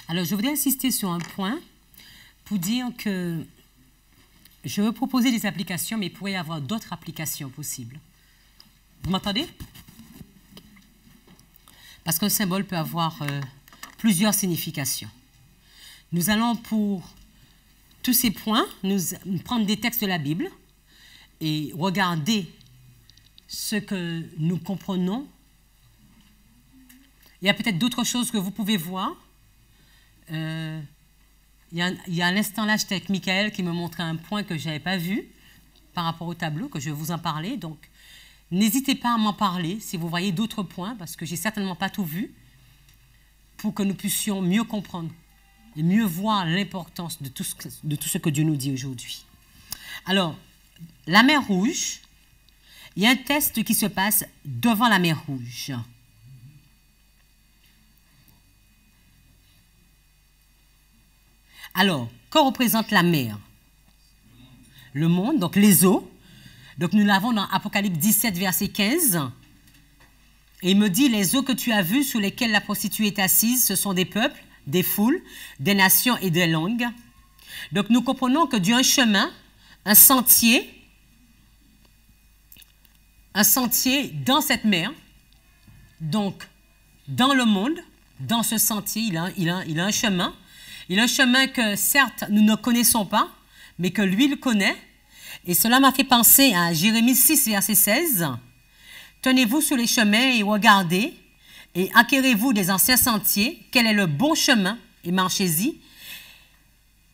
Alors, je voudrais insister sur un point pour dire que je veux proposer des applications, mais il pourrait y avoir d'autres applications possibles. Vous m'entendez? Parce qu'un symbole peut avoir plusieurs significations. Nous allons, pour tous ces points, nous prendre des textes de la Bible et regarder ce que nous comprenons. Il y a peut-être d'autres choses que vous pouvez voir. Il y a à l'instant là, j'étais avec Michael qui me montrait un point que je n'avais pas vu par rapport au tableau, que je vais vous en parler. Donc, n'hésitez pas à m'en parler si vous voyez d'autres points, parce que je n'ai certainement pas tout vu, pour que nous puissions mieux comprendre et mieux voir l'importance de tout ce que Dieu nous dit aujourd'hui. Alors, la mer Rouge, il y a un test qui se passe devant la mer Rouge. Alors, que représente la mer? Le monde, donc les eaux. Donc nous l'avons dans Apocalypse 17, verset 15. Et il me dit, les eaux que tu as vues sur lesquelles la prostituée est assise, ce sont des peuples, des foules, des nations et des langues. Donc nous comprenons que Dieu a un chemin, un sentier dans cette mer. Donc, dans le monde, dans ce sentier, il a un chemin. Il a un chemin que, certes, nous ne connaissons pas, mais que lui, il connaît. Et cela m'a fait penser à Jérémie 6, verset 16. « Tenez-vous sur les chemins et regardez, et acquérez-vous des anciens sentiers, quel est le bon chemin, et marchez-y,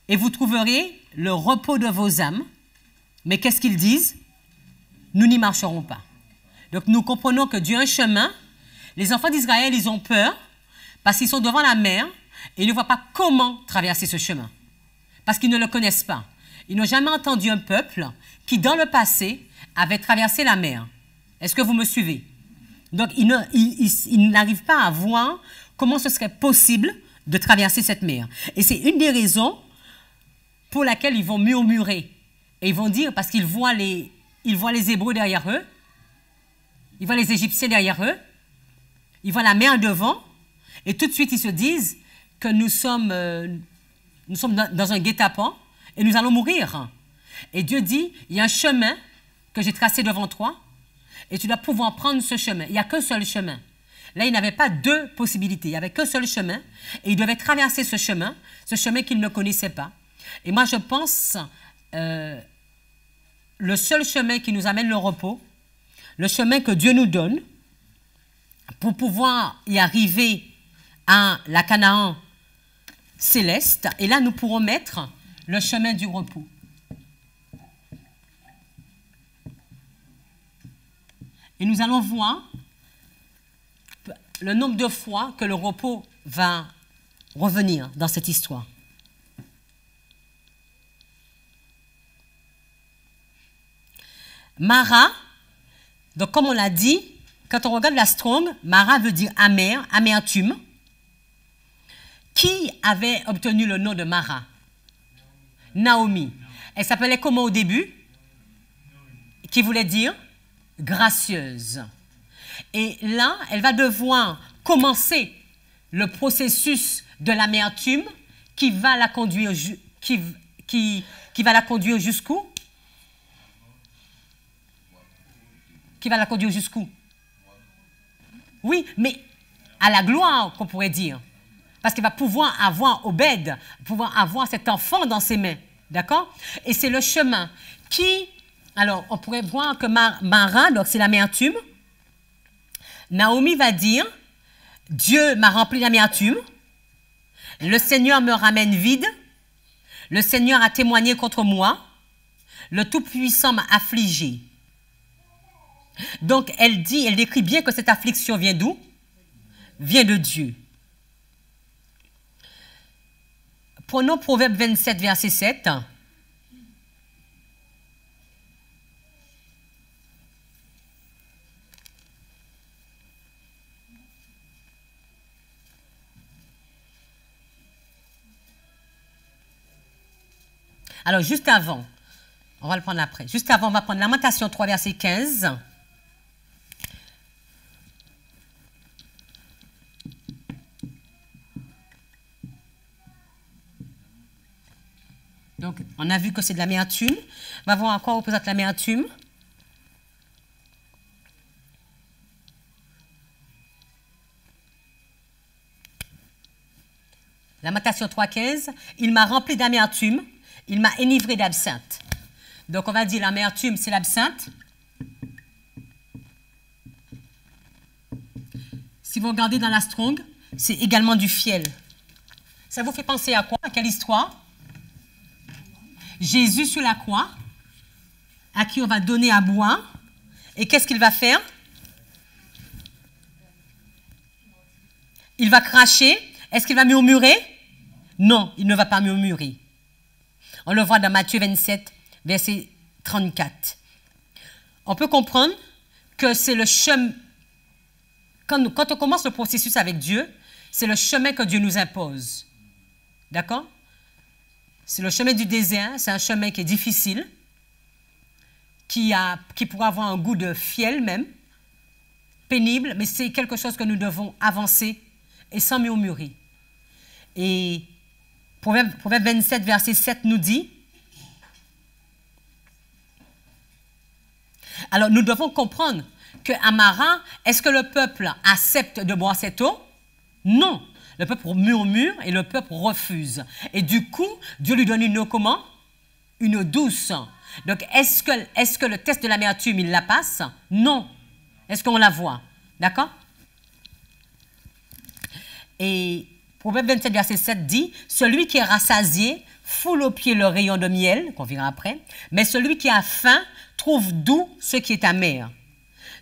et vous trouverez le repos de vos âmes. » Mais qu'est-ce qu'ils disent? Nous n'y marcherons pas. Donc, nous comprenons que Dieu a un chemin. Les enfants d'Israël, ils ont peur, parce qu'ils sont devant la mer, et ils ne voient pas comment traverser ce chemin, parce qu'ils ne le connaissent pas. Ils n'ont jamais entendu un peuple qui, dans le passé, avait traversé la mer. Est-ce que vous me suivez? Donc, ils n'arrivent pas à voir comment ce serait possible de traverser cette mer. Et c'est une des raisons pour laquelle ils vont murmurer. Et ils vont dire, parce qu'ils voient les Hébreux derrière eux, ils voient les Égyptiens derrière eux, ils voient la mer devant, et tout de suite, ils se disent que nous sommes dans un guet-apens et nous allons mourir. Et Dieu dit, il y a un chemin que j'ai tracé devant toi et tu dois pouvoir prendre ce chemin. Il n'y a qu'un seul chemin. Là, il n'avait pas deux possibilités. Il n'y avait qu'un seul chemin et il devait traverser ce chemin qu'il ne connaissait pas. Et moi, je pense, le seul chemin qui nous amène le repos, le chemin que Dieu nous donne pour pouvoir y arriver à la Canaan céleste, et là nous pourrons mettre le chemin du repos. Et nous allons voir le nombre de fois que le repos va revenir dans cette histoire. Mara, donc comme on l'a dit, quand on regarde la Strong, Mara veut dire amer, amertume. Qui avait obtenu le nom de Mara? Naomi. Elle s'appelait comment au début? Qui voulait dire gracieuse. Et là, elle va devoir commencer le processus de l'amertume qui va la conduire jusqu'où? Qui va la conduire jusqu'où? Oui, mais à la gloire, qu'on pourrait dire. Parce qu'il va pouvoir avoir Obed, pouvoir avoir cet enfant dans ses mains. D'accord? Et c'est le chemin qui... Alors, on pourrait voir que Mara, donc c'est l'amertume. Naomi va dire, Dieu m'a rempli d'amertume. Le Seigneur me ramène vide. Le Seigneur a témoigné contre moi. Le Tout-Puissant m'a affligé. Donc, elle décrit bien que cette affliction vient d'où? Vient de Dieu. Prenons Proverbe 27, verset 7. Alors, juste avant, on va le prendre après. Juste avant, on va prendre Lamentation 3, verset 15. Donc, on a vu que c'est de l'amertume. On va voir à quoi représente l'amertume. Lamentation 3,15, il m'a rempli d'amertume, il m'a enivré d'absinthe. Donc, on va dire l'amertume, c'est l'absinthe. Si vous regardez dans la Strong, c'est également du fiel. Ça vous fait penser à quoi? À quelle histoire? Jésus sur la croix, à qui on va donner à boire. Et qu'est-ce qu'il va faire? Il va cracher. Est-ce qu'il va murmurer? Non, il ne va pas murmurer. On le voit dans Matthieu 27, verset 34. On peut comprendre que c'est le chemin. Quand on commence le processus avec Dieu, c'est le chemin que Dieu nous impose. D'accord? C'est le chemin du désert, c'est un chemin qui est difficile, qui pourrait avoir un goût de fiel même, pénible, mais c'est quelque chose que nous devons avancer et sans murmurer. Et Proverbe 27, verset 7 nous dit, alors nous devons comprendre qu'à Mara, est-ce que le peuple accepte de boire cette eau? Non. Le peuple murmure et le peuple refuse. Et du coup, Dieu lui donne une eau comment? Une eau douce. Donc, est-ce que le test de l'amertume, il la passe? Non. Est-ce qu'on la voit? D'accord? Et Proverbe 27, verset 7 dit, « Celui qui est rassasié foule aux pieds le rayon de miel, qu'on verra après, mais celui qui a faim trouve doux ce qui est amer. »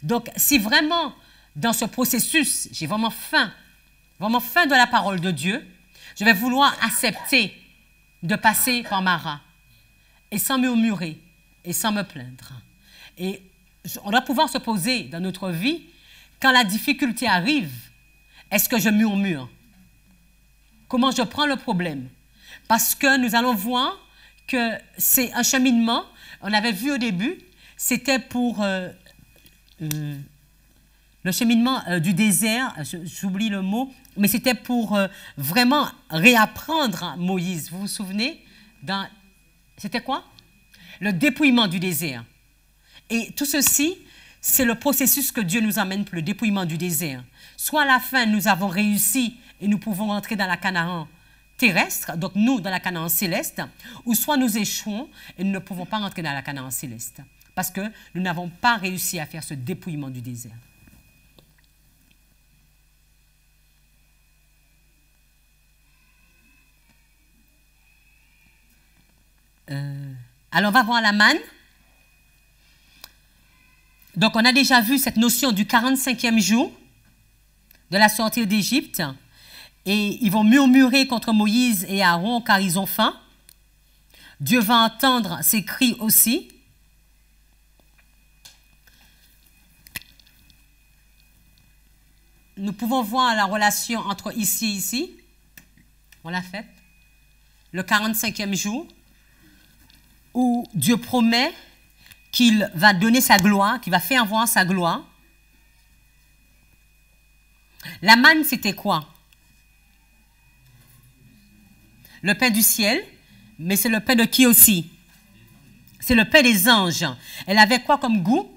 Donc, si vraiment, dans ce processus, j'ai vraiment faim de la parole de Dieu, je vais vouloir accepter de passer par Mara, et sans murmurer, et sans me plaindre. Et on doit pouvoir se poser dans notre vie, quand la difficulté arrive, est-ce que je murmure? Comment je prends le problème? Parce que nous allons voir que c'est un cheminement, on avait vu au début, c'était pour le cheminement du désert, j'oublie le mot, mais c'était pour vraiment réapprendre Moïse. Vous vous souvenez? C'était quoi? Le dépouillement du désert. Et tout ceci, c'est le processus que Dieu nous amène pour le dépouillement du désert. Soit à la fin, nous avons réussi et nous pouvons entrer dans la Canaan terrestre, donc nous dans la Canaan céleste, ou soit nous échouons et nous ne pouvons pas entrer dans la Canaan céleste, parce que nous n'avons pas réussi à faire ce dépouillement du désert. Alors, on va voir la manne. Donc, on a déjà vu cette notion du 45e jour de la sortie d'Égypte. Et ils vont murmurer contre Moïse et Aaron car ils ont faim. Dieu va entendre ces cris aussi. Nous pouvons voir la relation entre ici et ici. On l'a fait. Le 45e jour, où Dieu promet qu'il va donner sa gloire, qu'il va faire voir sa gloire. La manne, c'était quoi? Le pain du ciel, mais c'est le pain de qui aussi? C'est le pain des anges. Elle avait quoi comme goût?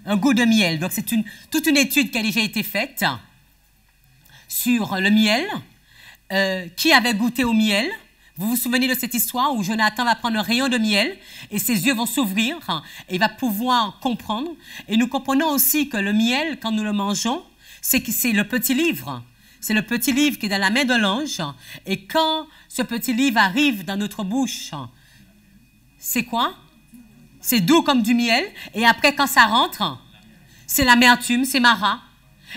Un goût de miel. Donc, c'est toute une étude qui a déjà été faite sur le miel. Qui avait goûté au miel? Vous vous souvenez de cette histoire où Jonathan va prendre un rayon de miel et ses yeux vont s'ouvrir et il va pouvoir comprendre. Et nous comprenons aussi que le miel, quand nous le mangeons, c'est le petit livre. C'est le petit livre qui est dans la main de l'ange. Et quand ce petit livre arrive dans notre bouche, c'est quoi? C'est doux comme du miel. Et après, quand ça rentre, c'est l'amertume, c'est Mara.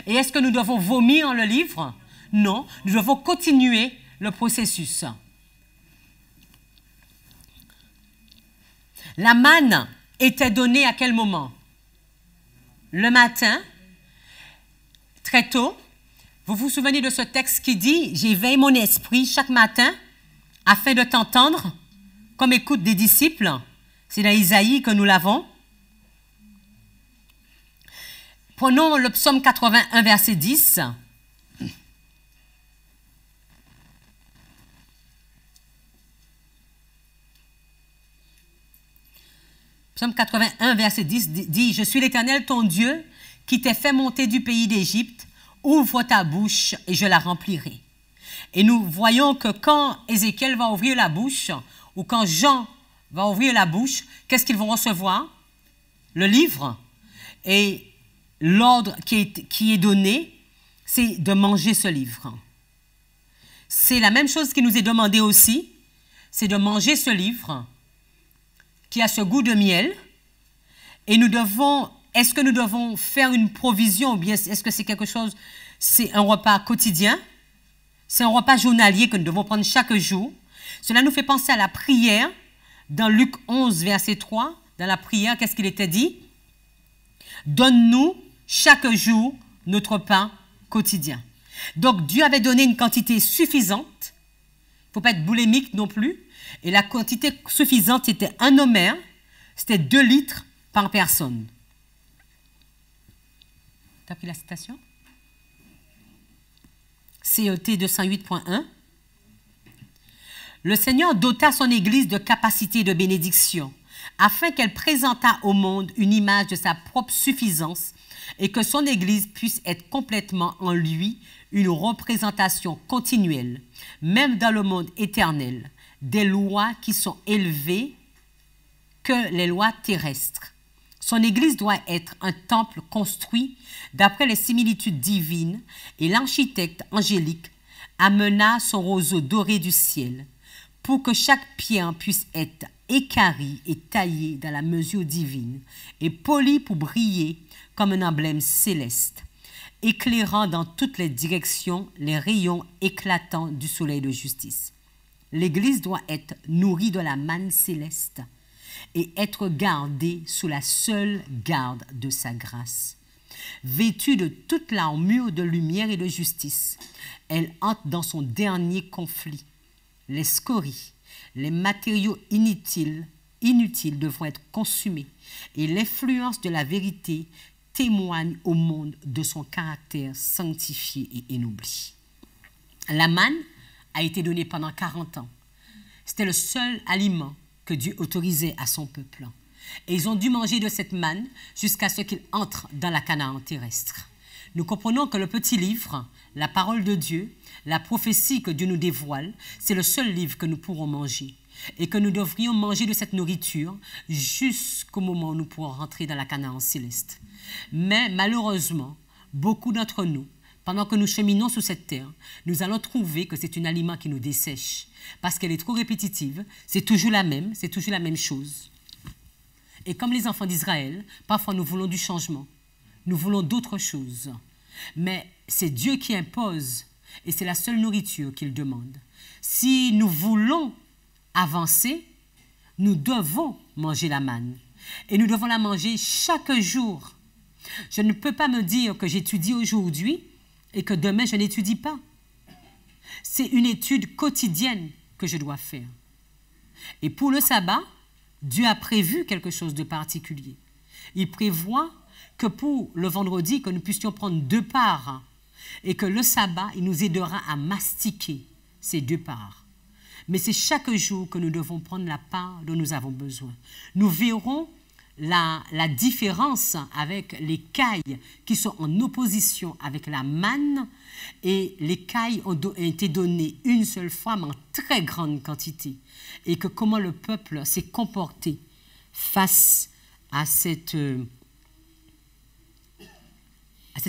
Et est-ce que nous devons vomir le livre? Non, nous devons continuer le processus. La manne était donnée à quel moment? Le matin, très tôt. Vous vous souvenez de ce texte qui dit « J'éveille mon esprit chaque matin afin de t'entendre comme écoute des disciples ». C'est dans Isaïe que nous l'avons. Prenons le psaume 81, verset 10. Psaume 81, verset 10 dit « Je suis l'Éternel, ton Dieu, qui t'ai fait monter du pays d'Égypte. Ouvre ta bouche et je la remplirai. » Et nous voyons que quand Ézéchiel va ouvrir la bouche, ou quand Jean va ouvrir la bouche, qu'est-ce qu'ils vont recevoir? Le livre. Et l'ordre qui est donné, c'est de manger ce livre. C'est la même chose qui nous est demandé aussi, c'est de manger ce livre qui a ce goût de miel. Et nous devons, est-ce que nous devons faire une provision ou bien est-ce que c'est quelque chose, c'est un repas quotidien? C'est un repas journalier que nous devons prendre chaque jour. Cela nous fait penser à la prière dans Luc 11, verset 3. Dans la prière, qu'est-ce qu'il était dit? Donne-nous chaque jour notre pain quotidien. Donc, Dieu avait donné une quantité suffisante. Il ne faut pas être boulémique non plus. Et la quantité suffisante, c'était 1 homère. C'était 2 litres par personne. Tu as pris la citation? CET 208.1. Le Seigneur dota son Église de capacités de bénédiction, afin qu'elle présentât au monde une image de sa propre suffisance et que son Église puisse être complètement en lui une représentation continuelle, même dans le monde éternel, des lois qui sont élevées que les lois terrestres. Son Église doit être un temple construit d'après les similitudes divines et l'architecte angélique amena son roseau doré du ciel pour que chaque pierre puisse être équarrie et taillée dans la mesure divine et polie pour briller comme un emblème céleste, éclairant dans toutes les directions les rayons éclatants du soleil de justice. L'Église doit être nourrie de la manne céleste et être gardée sous la seule garde de sa grâce. Vêtue de toute l'armure de lumière et de justice, elle entre dans son dernier conflit. Les scories, les matériaux inutiles devront être consumés et l'influence de la vérité témoigne au monde de son caractère sanctifié et inoublié. La manne a été donnée pendant 40 ans. C'était le seul aliment que Dieu autorisait à son peuple. Et ils ont dû manger de cette manne jusqu'à ce qu'ils entrent dans la Canaan terrestre. Nous comprenons que le petit livre, la parole de Dieu, la prophétie que Dieu nous dévoile, c'est le seul livre que nous pourrons manger. Et que nous devrions manger de cette nourriture jusqu'au moment où nous pourrons rentrer dans la Canaan céleste. Mais malheureusement, beaucoup d'entre nous, pendant que nous cheminons sur cette terre, nous allons trouver que c'est un aliment qui nous dessèche. Parce qu'elle est trop répétitive, c'est toujours la même chose. Et comme les enfants d'Israël, parfois nous voulons du changement. Nous voulons d'autres choses. Mais c'est Dieu qui impose et c'est la seule nourriture qu'il demande. Si nous voulons avancer, nous devons manger la manne. Et nous devons la manger chaque jour. Je ne peux pas me dire que j'étudie aujourd'hui et que demain je n'étudie pas. C'est une étude quotidienne que je dois faire. Et pour le sabbat, Dieu a prévu quelque chose de particulier. Il prévoit que pour le vendredi, que nous puissions prendre 2 parts et que le sabbat, il nous aidera à mastiquer ces 2 parts. Mais c'est chaque jour que nous devons prendre la part dont nous avons besoin. Nous verrons la différence avec les cailles qui sont en opposition avec la manne, et les cailles ont été données une seule fois, mais en très grande quantité, et que comment le peuple s'est comporté face à cette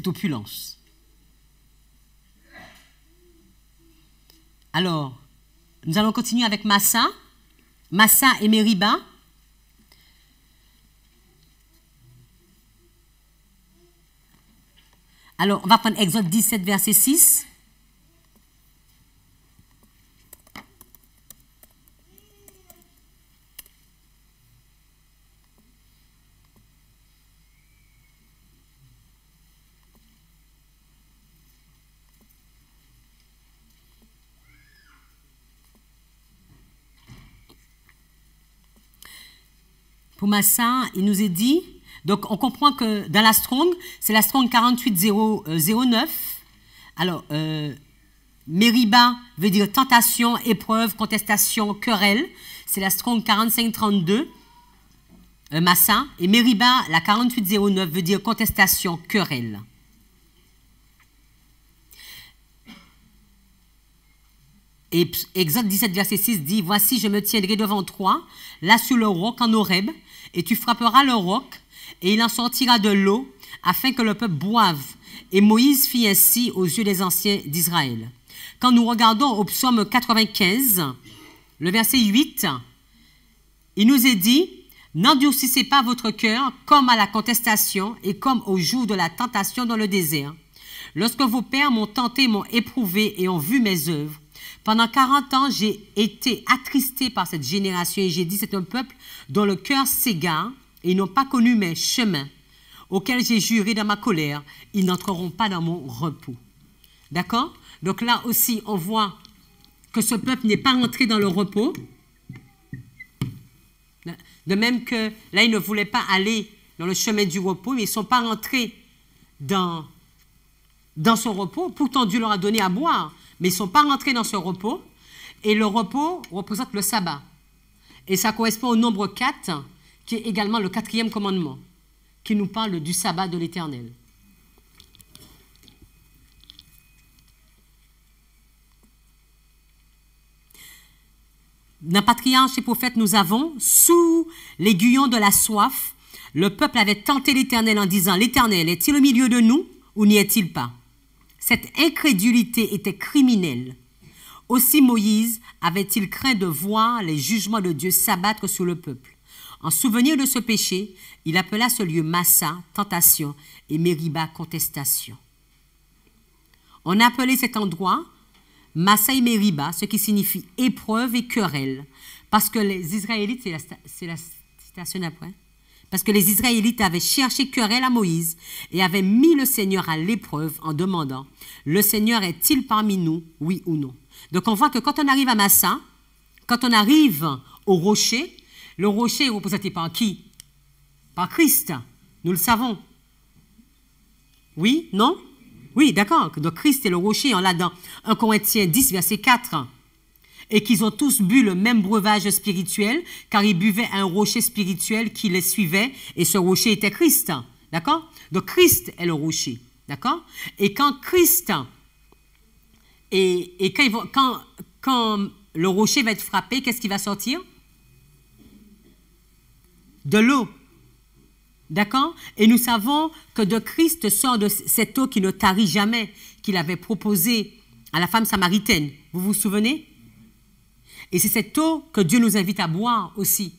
opulence. Alors, nous allons continuer avec Massa et Meriba. Alors, on va prendre Exode 17, verset 6. Pour Massa, il nous est dit, donc on comprend que dans la Strong, c'est la Strong 48009. Alors, Meriba veut dire tentation, épreuve, contestation, querelle. C'est la Strong 4532. Massa. Et Meriba, la 4809, veut dire contestation, querelle. Et Exode 17, verset 6 dit, « Voici, je me tiendrai devant toi, là sur le roc en Horeb, et tu frapperas le roc, et il en sortira de l'eau, afin que le peuple boive. » Et Moïse fit ainsi aux yeux des anciens d'Israël. Quand nous regardons au psaume 95, le verset 8, il nous est dit, « N'endurcissez pas votre cœur comme à la contestation et comme au jour de la tentation dans le désert. Lorsque vos pères m'ont tenté, m'ont éprouvé et ont vu mes œuvres. Pendant 40 ans, j'ai été attristé par cette génération et j'ai dit, c'est un peuple dont le cœur s'égare et ils n'ont pas connu mes chemins, auxquels j'ai juré dans ma colère, ils n'entreront pas dans mon repos. » D'accord? Donc là aussi, on voit que ce peuple n'est pas rentré dans le repos. De même que là, ils ne voulaient pas aller dans le chemin du repos, mais ils ne sont pas rentrés dans son repos. Pourtant, Dieu leur a donné à boire, mais ils ne sont pas rentrés dans ce repos. Et le repos représente le sabbat. Et ça correspond au nombre 4, qui est également le 4e commandement, qui nous parle du sabbat de l'Éternel. Dans Patriarches et Prophètes, nous avons, sous l'aiguillon de la soif, le peuple avait tenté l'Éternel en disant, « L'Éternel est-il au milieu de nous ou n'y est-il pas ?» Cette incrédulité était criminelle. Aussi Moïse avait-il craint de voir les jugements de Dieu s'abattre sur le peuple. En souvenir de ce péché, il appela ce lieu Massa, tentation, et Meriba, contestation. On a appelé cet endroit Massa et Meriba, ce qui signifie épreuve et querelle, parce que les Israélites, c'est la citation d'après, parce que les Israélites avaient cherché querelle à Moïse et avaient mis le Seigneur à l'épreuve en demandant, « Le Seigneur est-il parmi nous, oui ou non ?» Donc on voit que quand on arrive à Massa, quand on arrive au rocher, le rocher est représenté par qui? Par Christ, nous le savons. Oui? Non? Oui, d'accord. Donc Christ est le rocher, on l'a dans 1 Corinthiens 10, verset 4. Et qu'ils ont tous bu le même breuvage spirituel, car ils buvaient un rocher spirituel qui les suivait, et ce rocher était Christ. D'accord? Donc Christ est le rocher. D'accord? Et quand Christ, quand le rocher va être frappé, qu'est-ce qui va sortir? De l'eau. D'accord? Et nous savons que de Christ sort de cette eau qui ne tarit jamais, qu'il avait proposée à la femme samaritaine. Vous vous souvenez? Et c'est cette eau que Dieu nous invite à boire aussi.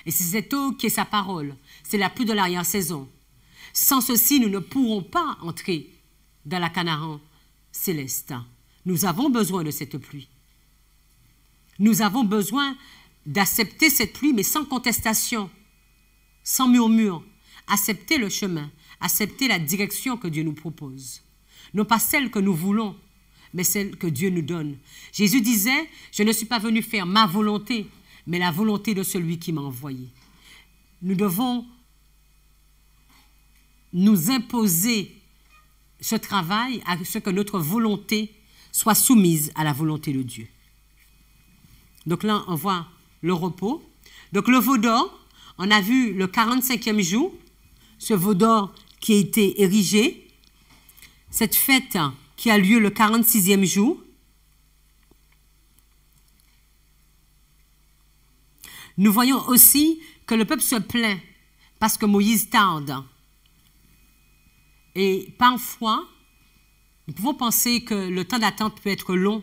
Et c'est cette eau qui est sa parole. C'est la pluie de l'arrière-saison. Sans ceci, nous ne pourrons pas entrer dans la Canaan céleste. Nous avons besoin de cette pluie. Nous avons besoin d'accepter cette pluie, mais sans contestation, sans murmure. Accepter le chemin, accepter la direction que Dieu nous propose. Non pas celle que nous voulons, mais celle que Dieu nous donne. Jésus disait, je ne suis pas venu faire ma volonté, mais la volonté de celui qui m'a envoyé. Nous devons nous imposer ce travail à ce que notre volonté soit soumise à la volonté de Dieu. Donc là, on voit le repos. Donc le veau d'or, on a vu le 45e jour, ce veau d'or qui a été érigé, cette fête qui a lieu le 46e jour. Nous voyons aussi que le peuple se plaint parce que Moïse tarde. Et parfois, nous pouvons penser que le temps d'attente peut être long.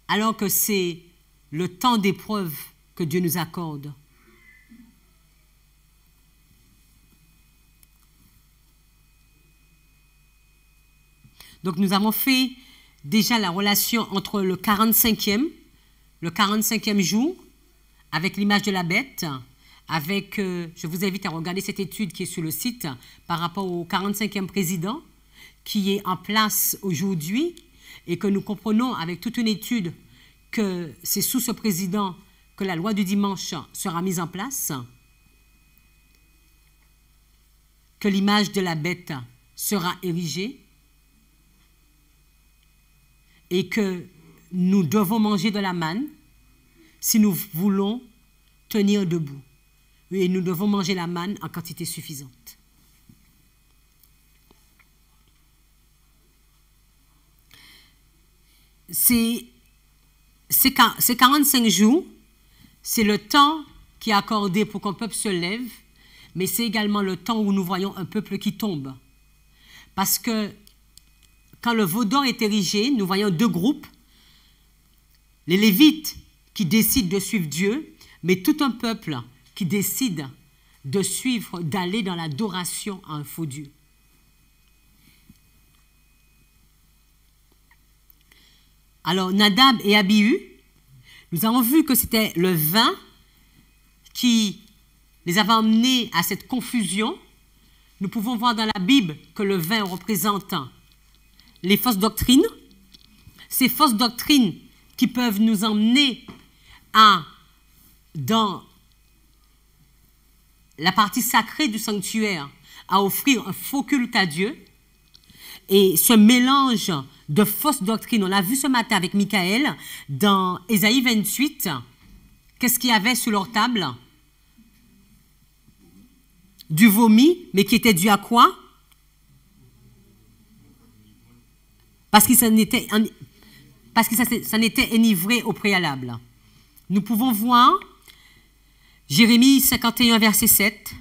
Alors que c'est le temps d'épreuve que Dieu nous accorde. Donc nous avons fait déjà la relation entre le 45e jour, avec l'image de la bête, avec, je vous invite à regarder cette étude qui est sur le site par rapport au 45e président qui est en place aujourd'hui et que nous comprenons avec toute une étude que c'est sous ce président que la loi du dimanche sera mise en place, que l'image de la bête sera érigée et que nous devons manger de la manne si nous voulons tenir debout. Et nous devons manger la manne en quantité suffisante. Ces 45 jours, c'est le temps qui est accordé pour qu'un peuple se lève, mais c'est également le temps où nous voyons un peuple qui tombe. Parce que quand le veau d'or est érigé, nous voyons deux groupes. Les Lévites qui décident de suivre Dieu, mais tout un peuple qui décide de suivre, d'aller dans l'adoration à un faux Dieu. Alors, Nadab et Abihu, nous avons vu que c'était le vin qui les avait emmenés à cette confusion. Nous pouvons voir dans la Bible que le vin représente les fausses doctrines. Ces fausses doctrines qui peuvent nous emmener dans la partie sacrée du sanctuaire, à offrir un faux culte à Dieu. Et ce mélange de fausses doctrines, on l'a vu ce matin avec Michael, dans Ésaïe 28, qu'est-ce qu'il y avait sur leur table? Du vomi, mais qui était dû à quoi? Parce que ça n'était enivré au préalable. Nous pouvons voir Jérémie 51, verset 7.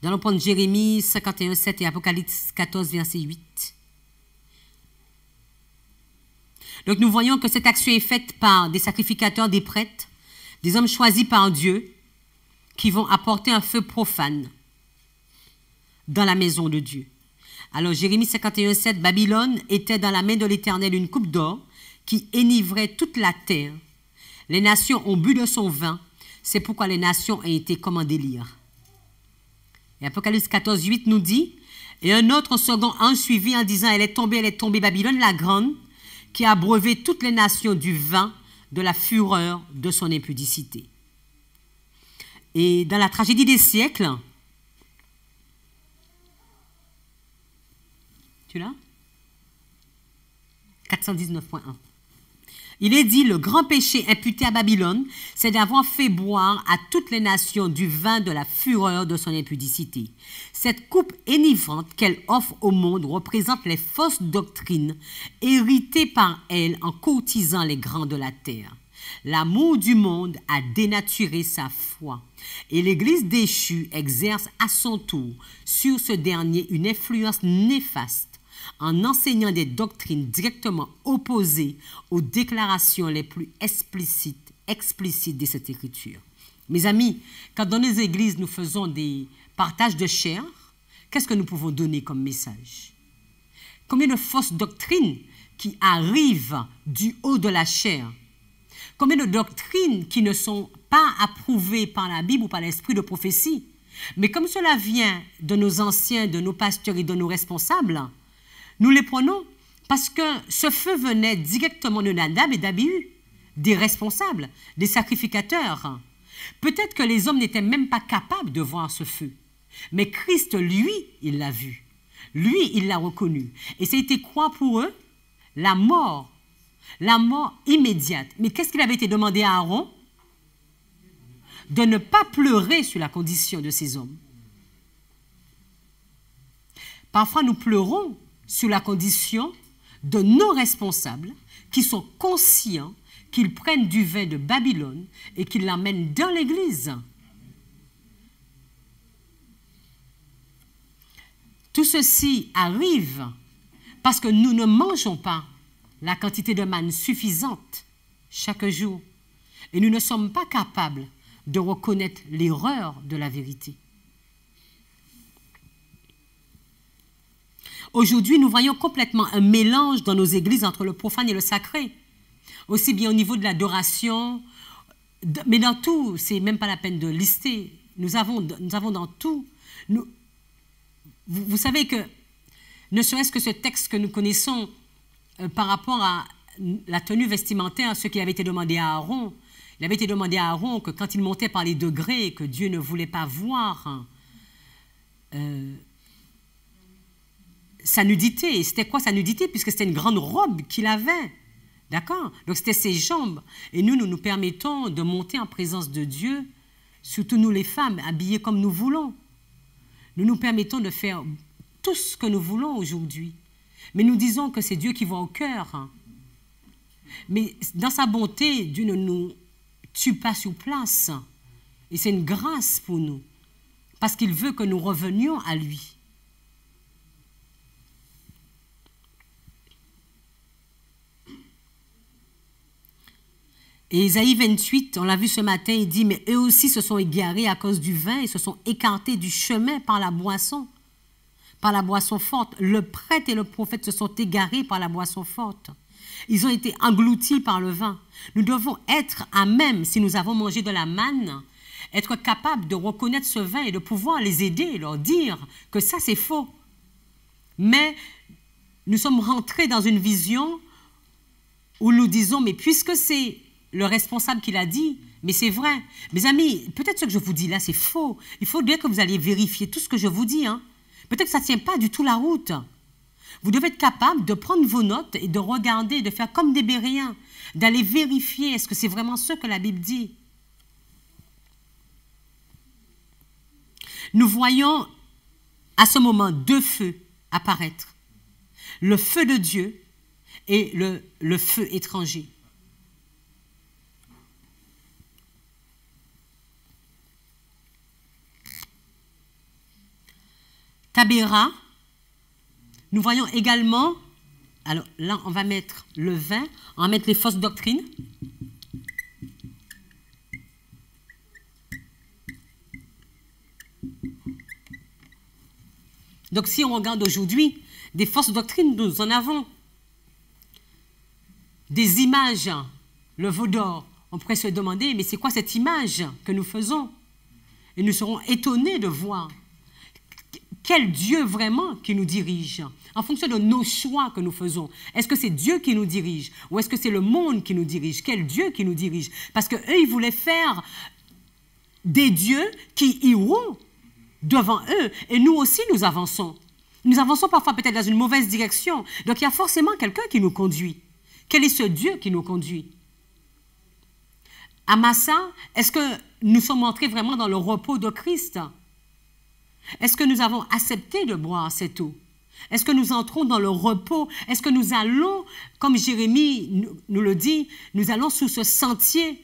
Nous allons prendre Jérémie 51, 7 et Apocalypse 14, verset 8. Donc nous voyons que cette action est faite par des sacrificateurs, des prêtres, des hommes choisis par Dieu qui vont apporter un feu profane dans la maison de Dieu. Alors Jérémie 51, 7, Babylone était dans la main de l'Éternel une coupe d'or qui enivrait toute la terre. Les nations ont bu de son vin, c'est pourquoi les nations ont été comme en délire. Et Apocalypse 14, 8 nous dit, et un autre second ange suivit en disant, elle est tombée, Babylone la grande, qui a abreuvé toutes les nations du vin de la fureur de son impudicité. Et dans la tragédie des siècles, tu l'as? 419.1. Il est dit, le grand péché imputé à Babylone, c'est d'avoir fait boire à toutes les nations du vin de la fureur de son impudicité. Cette coupe enivrante qu'elle offre au monde représente les fausses doctrines héritées par elle en courtisant les grands de la terre. L'amour du monde a dénaturé sa foi et l'Église déchue exerce à son tour sur ce dernier une influence néfaste en enseignant des doctrines directement opposées aux déclarations les plus explicites de cette écriture. Mes amis, quand dans nos églises nous faisons des partages de chair, qu'est-ce que nous pouvons donner comme message? Combien de fausses doctrines qui arrivent du haut de la chair? Combien de doctrines qui ne sont pas approuvées par la Bible ou par l'esprit de prophétie? Mais comme cela vient de nos anciens, de nos pasteurs et de nos responsables, nous les prenons parce que ce feu venait directement de Nadab et d'Abihu, des responsables, des sacrificateurs. Peut-être que les hommes n'étaient même pas capables de voir ce feu. Mais Christ, lui, il l'a vu. Lui, il l'a reconnu. Et ça a été quoi pour eux? La mort immédiate. Mais qu'est-ce qu'il avait été demandé à Aaron? De ne pas pleurer sur la condition de ces hommes. Parfois, nous pleurons sur la condition de nos responsables qui sont conscients qu'ils prennent du vin de Babylone et qu'ils l'amènent dans l'Église. Tout ceci arrive parce que nous ne mangeons pas la quantité de manne suffisante chaque jour et nous ne sommes pas capables de reconnaître l'erreur de la vérité. Aujourd'hui, nous voyons complètement un mélange dans nos églises entre le profane et le sacré. Aussi bien au niveau de l'adoration, mais dans tout, c'est même pas la peine de lister. Nous avons dans tout. Vous savez que, ne serait-ce que ce texte que nous connaissons par rapport à la tenue vestimentaire, ce qui avait été demandé à Aaron, il avait été demandé à Aaron que quand il montait par les degrés, que Dieu ne voulait pas voir sa nudité. Et c'était quoi sa nudité? Puisque c'était une grande robe qu'il avait. D'accord? Donc c'était ses jambes. Et nous nous permettons de monter en présence de Dieu, surtout nous les femmes, habillées comme nous voulons. Nous nous permettons de faire tout ce que nous voulons aujourd'hui. Mais nous disons que c'est Dieu qui voit au cœur. Mais dans sa bonté, Dieu ne nous tue pas sur place. Et c'est une grâce pour nous. Parce qu'il veut que nous revenions à lui. Et Ésaïe 28, on l'a vu ce matin, il dit, mais eux aussi se sont égarés à cause du vin et se sont écartés du chemin par la boisson forte. Le prêtre et le prophète se sont égarés par la boisson forte. Ils ont été engloutis par le vin. Nous devons être à même, si nous avons mangé de la manne, être capables de reconnaître ce vin et de pouvoir les aider et leur dire que ça c'est faux. Mais nous sommes rentrés dans une vision où nous disons, mais puisque c'est le responsable qui l'a dit, mais c'est vrai. Mes amis, peut-être ce que je vous dis là, c'est faux. Il faudrait que vous alliez vérifier tout ce que je vous dis. Hein. Peut-être que ça ne tient pas du tout la route. Vous devez être capable de prendre vos notes et de regarder, de faire comme des Béréens, d'aller vérifier est-ce que c'est vraiment ce que la Bible dit. Nous voyons à ce moment deux feux apparaître. Le feu de Dieu et le feu étranger. Tabéra, nous voyons également, alors là on va mettre le vin, on va mettre les fausses doctrines. Donc si on regarde aujourd'hui, des fausses doctrines, nous en avons. Des images, le veau d'or, on pourrait se demander, mais c'est quoi cette image que nous faisons? Et nous serons étonnés de voir quel Dieu vraiment qui nous dirige, en fonction de nos choix que nous faisons. Est-ce que c'est Dieu qui nous dirige ou est-ce que c'est le monde qui nous dirige? Quel Dieu qui nous dirige? Parce qu'eux, ils voulaient faire des dieux qui iront devant eux. Et nous aussi, nous avançons. Nous avançons parfois peut-être dans une mauvaise direction. Donc, il y a forcément quelqu'un qui nous conduit. Quel est ce Dieu qui nous conduit? À Massa, est-ce que nous sommes entrés vraiment dans le repos de Christ? Est-ce que nous avons accepté de boire cette eau? Est-ce que nous entrons dans le repos? Est-ce que nous allons, comme Jérémie nous le dit, nous allons sous ce sentier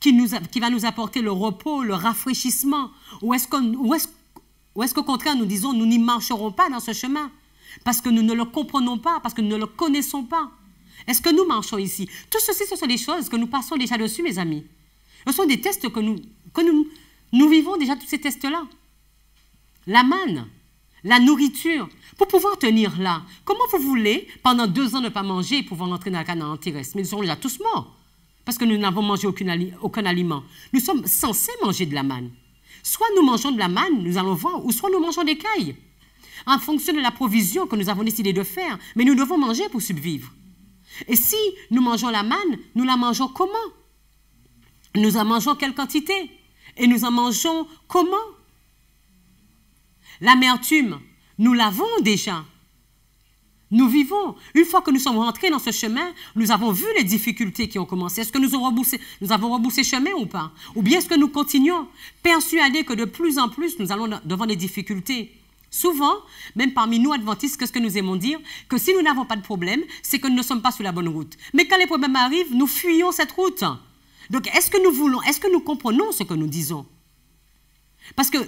qui va nous apporter le repos, le rafraîchissement? Ou est-ce qu'au contraire, nous disons, nous n'y marcherons pas dans ce chemin parce que nous ne le comprenons pas, parce que nous ne le connaissons pas? Est-ce que nous marchons ici? Tout ceci, ce sont des choses que nous passons déjà dessus, mes amis. Ce sont des tests que nous vivons déjà, tous ces tests-là. La manne, la nourriture, pour pouvoir tenir là. Comment vous voulez, pendant 2 ans, ne pas manger et pouvoir entrer dans la Canaan terrestre? Mais nous serons déjà tous morts, parce que nous n'avons mangé aucun aliment. Nous sommes censés manger de la manne. Soit nous mangeons de la manne, nous allons voir, ou soit nous mangeons des cailles, en fonction de la provision que nous avons décidé de faire. Mais nous devons manger pour survivre. Et si nous mangeons la manne, nous la mangeons comment? Nous en mangeons quelle quantité? Et nous en mangeons comment? L'amertume, nous l'avons déjà. Nous vivons. Une fois que nous sommes rentrés dans ce chemin, nous avons vu les difficultés qui ont commencé. Est-ce que nous avons rebroussé chemin ou pas? Ou bien est-ce que nous continuons persuadés que de plus en plus, nous allons devant des difficultés? Souvent, même parmi nous adventistes, qu'est-ce que nous aimons dire? Que si nous n'avons pas de problème, c'est que nous ne sommes pas sur la bonne route. Mais quand les problèmes arrivent, nous fuyons cette route. Donc, est-ce que nous comprenons ce que nous disons? Parce que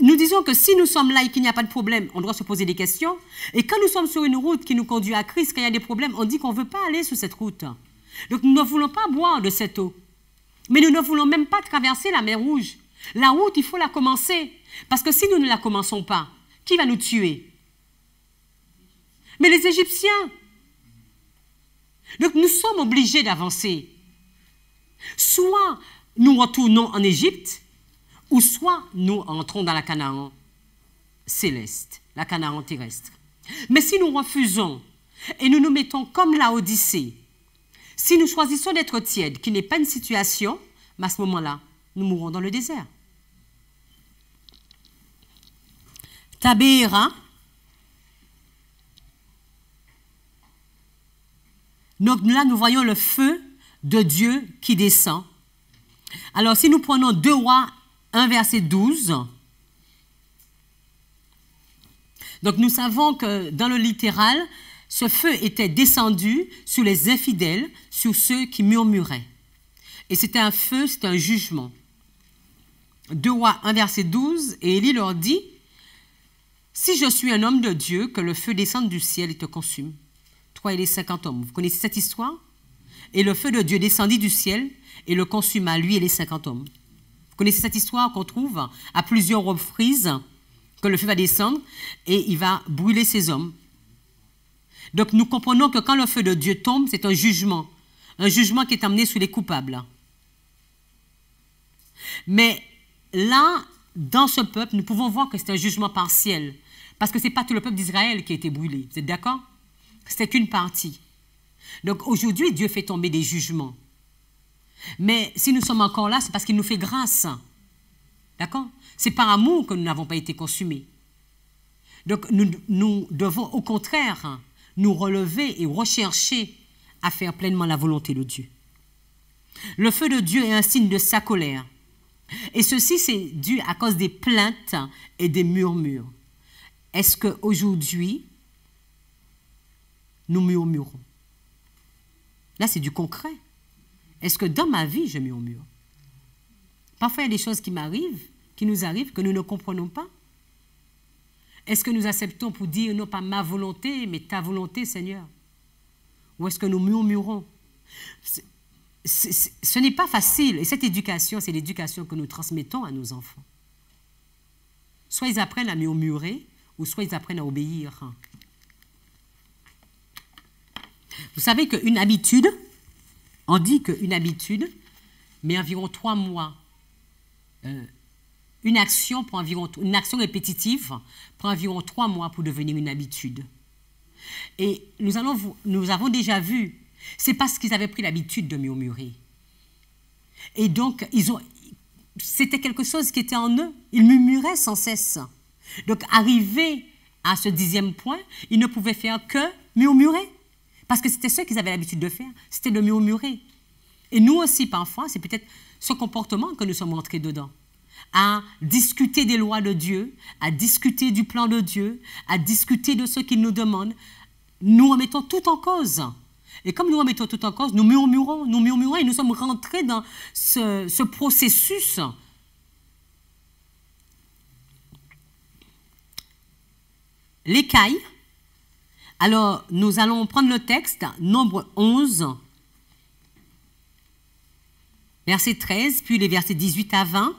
nous disons que si nous sommes là et qu'il n'y a pas de problème, on doit se poser des questions. Et quand nous sommes sur une route qui nous conduit à Christ, quand il y a des problèmes, on dit qu'on ne veut pas aller sur cette route. Donc nous ne voulons pas boire de cette eau. Mais nous ne voulons même pas traverser la mer Rouge. La route, il faut la commencer. Parce que si nous ne la commençons pas, qui va nous tuer? Mais les Égyptiens. Donc nous sommes obligés d'avancer. Soit nous retournons en Égypte, ou soit nous entrons dans la Canaan céleste, la Canaan terrestre. Mais si nous refusons et nous nous mettons comme la Odyssée, si nous choisissons d'être tièdes, qui n'est pas une situation, mais à ce moment-là, nous mourrons dans le désert. Tabéra, Donc là, nous voyons le feu de Dieu qui descend. Alors, si nous prenons 2 Rois 1, verset 12, donc nous savons que dans le littéral, ce feu était descendu sur les infidèles, sur ceux qui murmuraient. Et c'était un feu, c'était un jugement. 2 Rois 1, verset 12, et Élie leur dit, « Si je suis un homme de Dieu, que le feu descende du ciel et te consume. » Toi et les 50 hommes. Vous connaissez cette histoire? Et le feu de Dieu descendit du ciel et le consuma, lui et les 50 hommes. Vous connaissez cette histoire qu'on trouve à plusieurs reprises, que le feu va descendre et il va brûler ces hommes. Donc nous comprenons que quand le feu de Dieu tombe, c'est un jugement qui est amené sur les coupables. Mais là, dans ce peuple, nous pouvons voir que c'est un jugement partiel, parce que ce n'est pas tout le peuple d'Israël qui a été brûlé. Vous êtes d'accord? C'était qu'une partie. Donc aujourd'hui, Dieu fait tomber des jugements. Mais si nous sommes encore là, c'est parce qu'il nous fait grâce. D'accord? C'est par amour que nous n'avons pas été consumés. Donc nous devons au contraire nous relever et rechercher à faire pleinement la volonté de Dieu. Le feu de Dieu est un signe de sa colère. Et ceci, c'est dû à cause des plaintes et des murmures. Est-ce qu'aujourd'hui, nous murmurons? Là, c'est du concret. Est-ce que dans ma vie, je murmure? Parfois, il y a des choses qui m'arrivent, qui nous arrivent, que nous ne comprenons pas. Est-ce que nous acceptons pour dire, non pas ma volonté, mais ta volonté, Seigneur? Ou est-ce que nous murmurons? Ce n'est pas facile. Et cette éducation, c'est l'éducation que nous transmettons à nos enfants. Soit ils apprennent à murmurer, ou soit ils apprennent à obéir. Vous savez qu'une habitude, on dit qu'une habitude met environ 3 mois. Une action répétitive prend environ 3 mois pour devenir une habitude. Et nous avons déjà vu, c'est parce qu'ils avaient pris l'habitude de murmurer. Et donc, c'était quelque chose qui était en eux. Ils murmuraient sans cesse. Donc, arrivé à ce 10e point, ils ne pouvaient faire que murmurer. Parce que c'était ce qu'ils avaient l'habitude de faire, c'était de murmurer. Et nous aussi, parfois, c'est peut-être ce comportement que nous sommes entrés dedans. À discuter des lois de Dieu, à discuter du plan de Dieu, à discuter de ce qu'il nous demande. Nous remettons tout en cause. Et comme nous remettons tout en cause, nous murmurons et nous sommes rentrés dans ce processus. L'écaille. Alors, nous allons prendre le texte, Nombre 11, verset 13, puis les versets 18 à 20.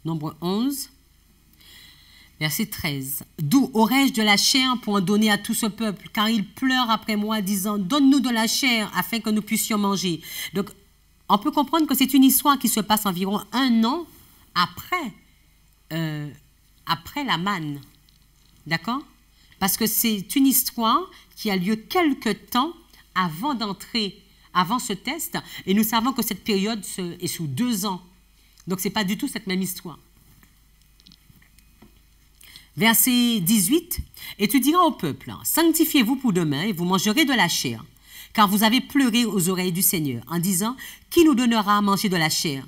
Nombre 11, verset 13. « D'où aurais-je de la chair pour en donner à tout ce peuple, car ils pleurent après moi, disant, donne-nous de la chair afin que nous puissions manger. » Donc, on peut comprendre que c'est une histoire qui se passe environ 1 an après la manne. D'accord? Parce que c'est une histoire qui a lieu quelque temps avant ce test, et nous savons que cette période est sous 2 ans. Donc, ce n'est pas du tout cette même histoire. Verset 18. « Et tu diras au peuple, sanctifiez-vous pour demain et vous mangerez de la chair, car vous avez pleuré aux oreilles du Seigneur, en disant, qui nous donnera à manger de la chair?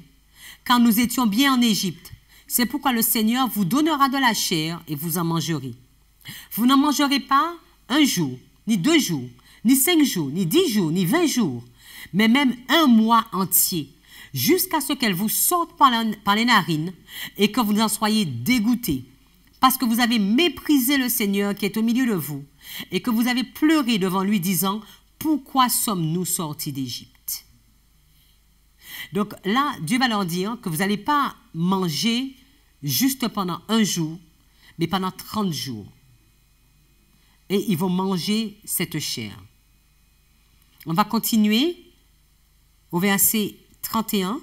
Car nous étions bien en Égypte. C'est pourquoi le Seigneur vous donnera de la chair et vous en mangerez. Vous n'en mangerez pas 1 jour, ni 2 jours, ni 5 jours, ni 10 jours, ni 20 jours, mais même 1 mois entier, jusqu'à ce qu'elle vous sorte par les narines et que vous en soyez dégoûtés, parce que vous avez méprisé le Seigneur qui est au milieu de vous et que vous avez pleuré devant lui disant, pourquoi sommes-nous sortis d'Égypte? » Donc là, Dieu va leur dire que vous n'allez pas manger juste pendant 1 jour, mais pendant 30 jours. Et ils vont manger cette chair. On va continuer au verset 31.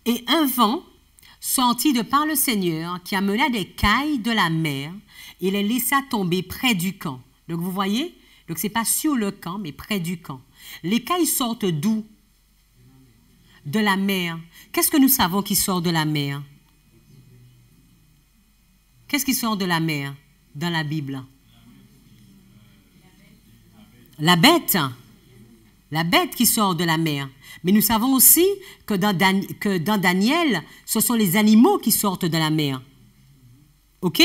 Et un vent sortit de par le Seigneur qui amena des cailles de la mer et les laissa tomber près du camp. Donc vous voyez, donc ce n'est pas sur le camp, mais près du camp. Les cailles sortent d'où? De la mer. Qu'est-ce que nous savons qui sort de la mer? Qu'est-ce qui sort de la mer dans la Bible? La bête. La bête qui sort de la mer. Mais nous savons aussi que dans Daniel, ce sont les animaux qui sortent de la mer. OK?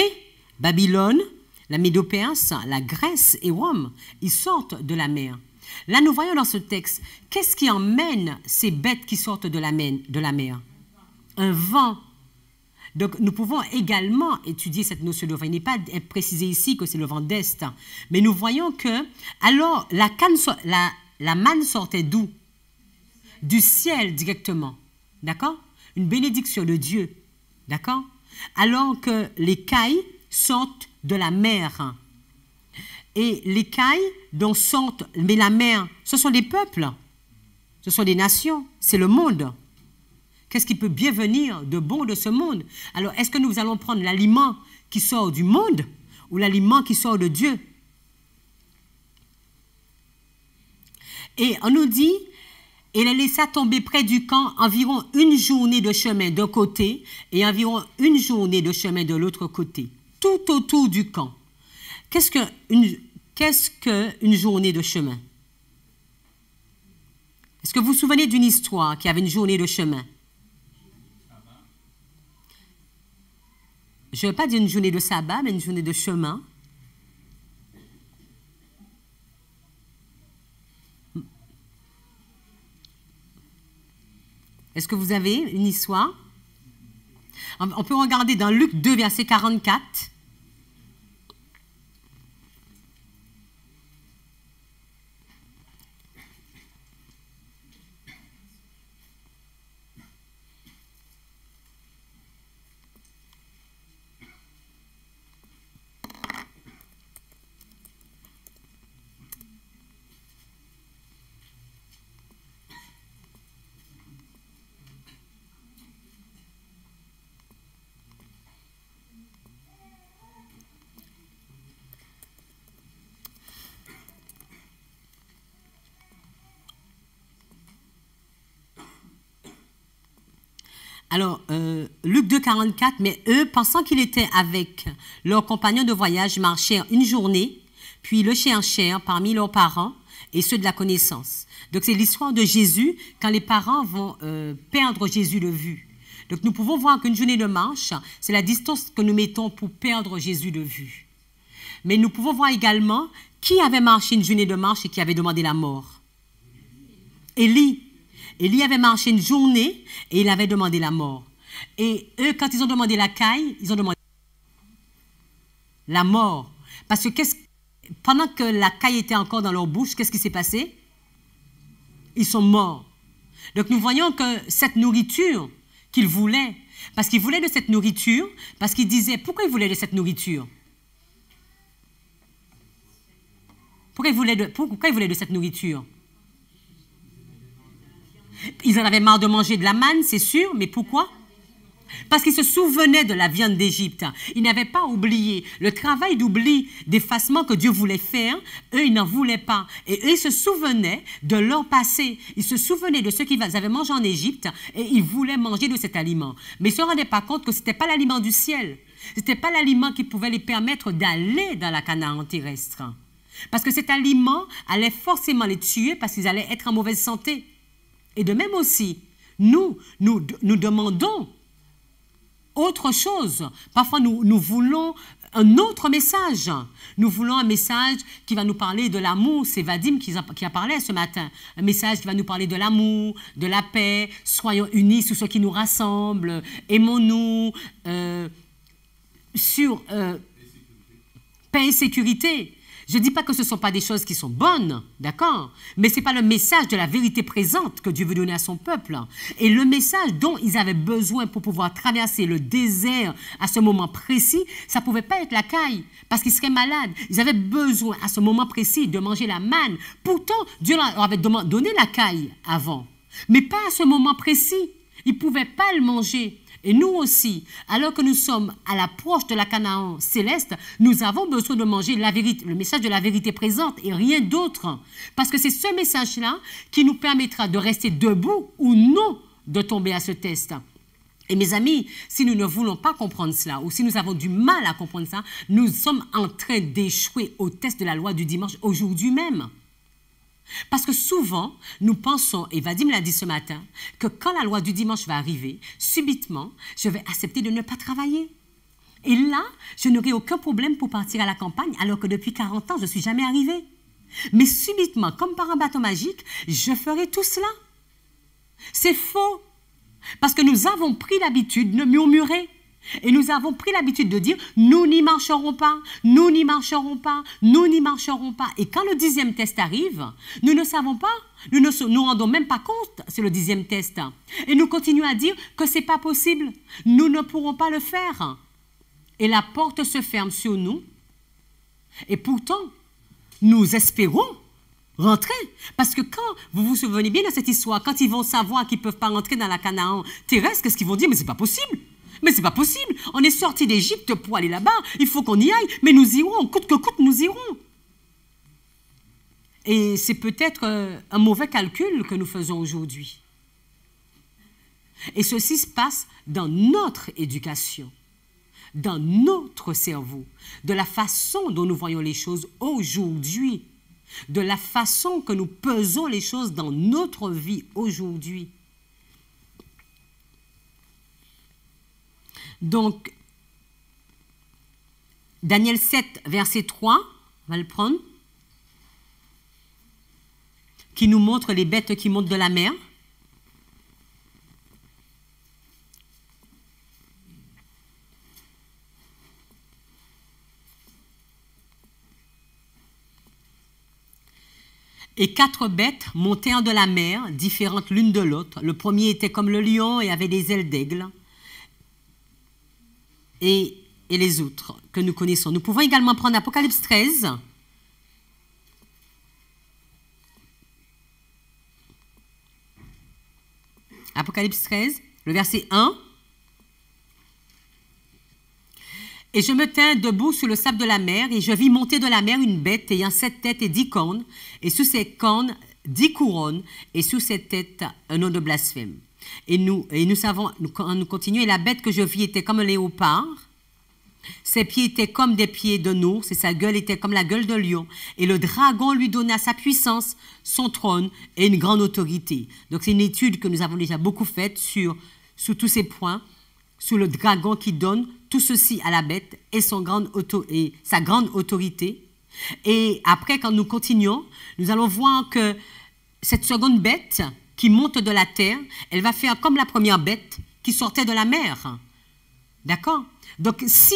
Babylone, la Médo-Perse, la Grèce et Rome, ils sortent de la mer. Là, nous voyons dans ce texte, qu'est-ce qui emmène ces bêtes qui sortent de la mer? Un vent. Donc, nous pouvons également étudier cette notion de vent. Il n'est pas précisé ici que c'est le vent d'Est. Mais nous voyons que, alors, la manne sortait d'où? Du ciel directement. D'accord? Une bénédiction de Dieu. D'accord? Alors que les cailles sortent de la mer. Et les cailles dont sortent, mais la mer, ce sont des peuples, ce sont des nations, c'est le monde. Qu'est-ce qui peut bien venir de bon de ce monde? Alors, est-ce que nous allons prendre l'aliment qui sort du monde ou l'aliment qui sort de Dieu? Et on nous dit, et les laissa tomber près du camp environ une journée de chemin d'un côté et environ une journée de chemin de l'autre côté, tout autour du camp. Qu'est-ce qu'une journée de chemin? Est-ce que vous vous souvenez d'une histoire qui avait une journée de chemin? Je ne vais pas dire une journée de sabbat, mais une journée de chemin. Est-ce que vous avez une histoire? On peut regarder dans Luc 2, verset 44. Alors, Luc 2, 44, mais eux, pensant qu'il était avec leurs compagnons de voyage, marchèrent une journée, puis le cherchèrent parmi leurs parents et ceux de la connaissance. Donc, c'est l'histoire de Jésus quand les parents vont perdre Jésus de vue. Donc, nous pouvons voir qu'une journée de marche, c'est la distance que nous mettons pour perdre Jésus de vue. Mais nous pouvons voir également qui avait marché une journée de marche et qui avait demandé la mort. Élie. Élie avait marché une journée et il avait demandé la mort. Et eux, quand ils ont demandé la caille, ils ont demandé la mort. Parce que pendant que la caille était encore dans leur bouche, qu'est-ce qui s'est passé? Ils sont morts. Donc nous voyons que cette nourriture qu'ils voulaient, parce qu'ils voulaient de cette nourriture, parce qu'ils disaient, pourquoi ils voulaient de cette nourriture? Pourquoi ils voulaient de cette nourriture? Ils en avaient marre de manger de la manne, c'est sûr, mais pourquoi? Parce qu'ils se souvenaient de la viande d'Égypte. Ils n'avaient pas oublié. Le travail d'oubli, d'effacement que Dieu voulait faire, eux, ils n'en voulaient pas. Et eux, ils se souvenaient de leur passé. Ils se souvenaient de ce qu'ils avaient mangé en Égypte et ils voulaient manger de cet aliment. Mais ils ne se rendaient pas compte que ce n'était pas l'aliment du ciel. Ce n'était pas l'aliment qui pouvait les permettre d'aller dans la Canaan terrestre. Parce que cet aliment allait forcément les tuer parce qu'ils allaient être en mauvaise santé. Et de même aussi, nous demandons autre chose. Parfois, nous voulons un autre message. Nous voulons un message qui va nous parler de l'amour. C'est Vadim qui a parlé ce matin. Un message qui va nous parler de l'amour, de la paix. Soyons unis sur ce qui nous rassemble. Aimons-nous sur paix et sécurité. Je ne dis pas que ce ne sont pas des choses qui sont bonnes, d'accord? Mais ce n'est pas le message de la vérité présente que Dieu veut donner à son peuple. Et le message dont ils avaient besoin pour pouvoir traverser le désert à ce moment précis, ça ne pouvait pas être la caille, parce qu'ils seraient malades. Ils avaient besoin à ce moment précis de manger la manne. Pourtant, Dieu leur avait donné la caille avant, mais pas à ce moment précis. Ils ne pouvaient pas le manger. Et nous aussi, alors que nous sommes à l'approche de la Canaan céleste, nous avons besoin de manger la vérité, le message de la vérité présente et rien d'autre. Parce que c'est ce message-là qui nous permettra de rester debout ou non de tomber à ce test. Et mes amis, si nous ne voulons pas comprendre cela, ou si nous avons du mal à comprendre ça, nous sommes en train d'échouer au test de la loi du dimanche aujourd'hui même. Parce que souvent, nous pensons, et Vadim l'a dit ce matin, que quand la loi du dimanche va arriver, subitement, je vais accepter de ne pas travailler. Et là, je n'aurai aucun problème pour partir à la campagne, alors que depuis 40 ans, je ne suis jamais arrivée. Mais subitement, comme par un bâton magique, je ferai tout cela. C'est faux. Parce que nous avons pris l'habitude de murmurer. Et nous avons pris l'habitude de dire, nous n'y marcherons pas, nous n'y marcherons pas, nous n'y marcherons pas. Et quand le 10e test arrive, nous ne savons pas, nous ne nous rendons même pas compte, c'est le 10e test. Et nous continuons à dire que ce n'est pas possible, nous ne pourrons pas le faire. Et la porte se ferme sur nous. Et pourtant, nous espérons rentrer. Parce que quand, vous vous souvenez bien de cette histoire, quand ils vont savoir qu'ils ne peuvent pas rentrer dans la Canaan terrestre, qu'est-ce qu'ils vont dire? Mais ce n'est pas possible. Mais ce n'est pas possible. On est sorti d'Égypte pour aller là-bas. Il faut qu'on y aille. Mais nous irons. Coûte que coûte, nous irons. Et c'est peut-être un mauvais calcul que nous faisons aujourd'hui. Et ceci se passe dans notre éducation, dans notre cerveau, de la façon dont nous voyons les choses aujourd'hui, de la façon que nous pesons les choses dans notre vie aujourd'hui. Donc, Daniel 7, verset 3, on va le prendre, qui nous montre les bêtes qui montent de la mer. Et 4 bêtes montèrent de la mer, différentes l'une de l'autre. Le premier était comme le lion et avait des ailes d'aigle. Et les autres que nous connaissons. Nous pouvons également prendre Apocalypse 13. Apocalypse 13, le verset 1. Et je me tins debout sur le sable de la mer, et je vis monter de la mer une bête ayant 7 têtes et 10 cornes, et sous ces cornes 10 couronnes, et sous ces têtes un nom de blasphème. Et nous continuons, et la bête que je vis était comme un léopard, ses pieds étaient comme des pieds d'un ours, et sa gueule était comme la gueule d'un lion. Et le dragon lui donna sa puissance, son trône et une grande autorité. Donc c'est une étude que nous avons déjà beaucoup faite sur tous ces points, sur le dragon qui donne tout ceci à la bête et sa grande autorité. Et après, quand nous continuons, nous allons voir que cette seconde bête qui monte de la terre, elle va faire comme la première bête qui sortait de la mer. D'accord? Donc, si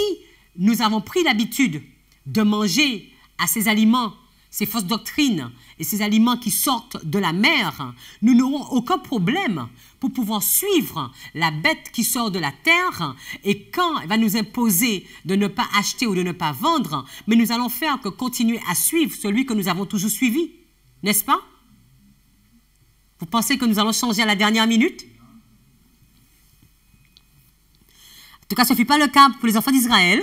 nous avons pris l'habitude de manger à ces aliments, ces fausses doctrines et ces aliments qui sortent de la mer, nous n'aurons aucun problème pour pouvoir suivre la bête qui sort de la terre, et quand elle va nous imposer de ne pas acheter ou de ne pas vendre, mais nous allons faire que continuer à suivre celui que nous avons toujours suivi, n'est-ce pas? Vous pensez que nous allons changer à la dernière minute? En tout cas, ce ne fut pas le cas pour les enfants d'Israël.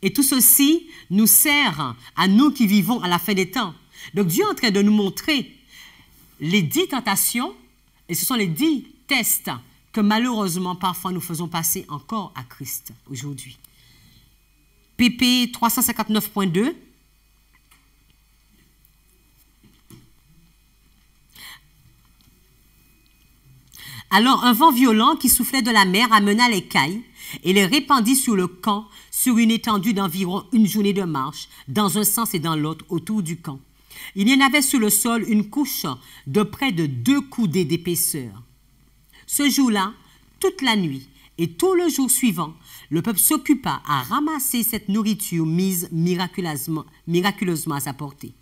Et tout ceci nous sert à nous qui vivons à la fin des temps. Donc Dieu est en train de nous montrer les 10 tentations, et ce sont les 10 tests que malheureusement parfois nous faisons passer encore à Christ aujourd'hui. PP 359.2. Alors un vent violent qui soufflait de la mer amena les cailles et les répandit sur le camp, sur une étendue d'environ une journée de marche, dans un sens et dans l'autre, autour du camp. Il y en avait sur le sol une couche de près de 2 coudées d'épaisseur. Ce jour-là, toute la nuit et tout le jour suivant, le peuple s'occupa à ramasser cette nourriture mise miraculeusement à sa portée.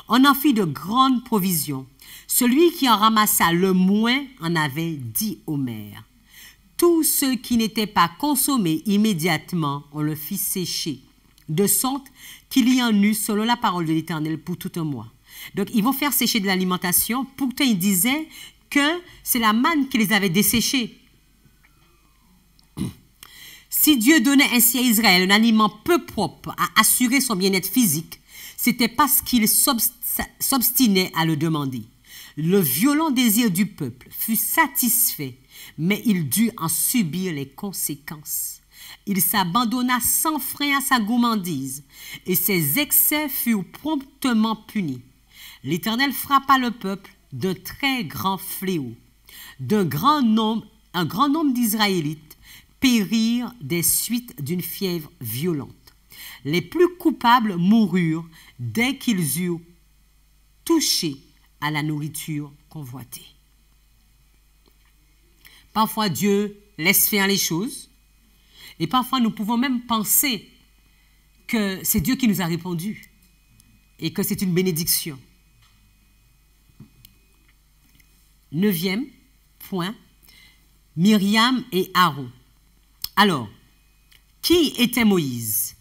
On en fit de grandes provisions. Celui qui en ramassa le moins en avait 10 homères. Tout ce qui n'était pas consommé immédiatement, on le fit sécher, de sorte qu'il y en eut, selon la parole de l'Éternel, pour tout un mois. Donc, ils vont faire sécher de l'alimentation. Pourtant, ils disaient que c'est la manne qui les avait desséchés. Si Dieu donnait ainsi à Israël un aliment peu propre à assurer son bien-être physique, c'était parce qu'il s'obstinait à le demander. Le violent désir du peuple fut satisfait, mais il dut en subir les conséquences. Il s'abandonna sans frein à sa gourmandise, et ses excès furent promptement punis. L'Éternel frappa le peuple d'un très grand fléau. Un grand nombre d'Israélites périrent des suites d'une fièvre violente. Les plus coupables moururent dès qu'ils eurent touché à la nourriture convoitée. Parfois, Dieu laisse faire les choses, et parfois, nous pouvons même penser que c'est Dieu qui nous a répondu et que c'est une bénédiction. 9e point, Myriam et Aaron. Alors, qui était Moïse?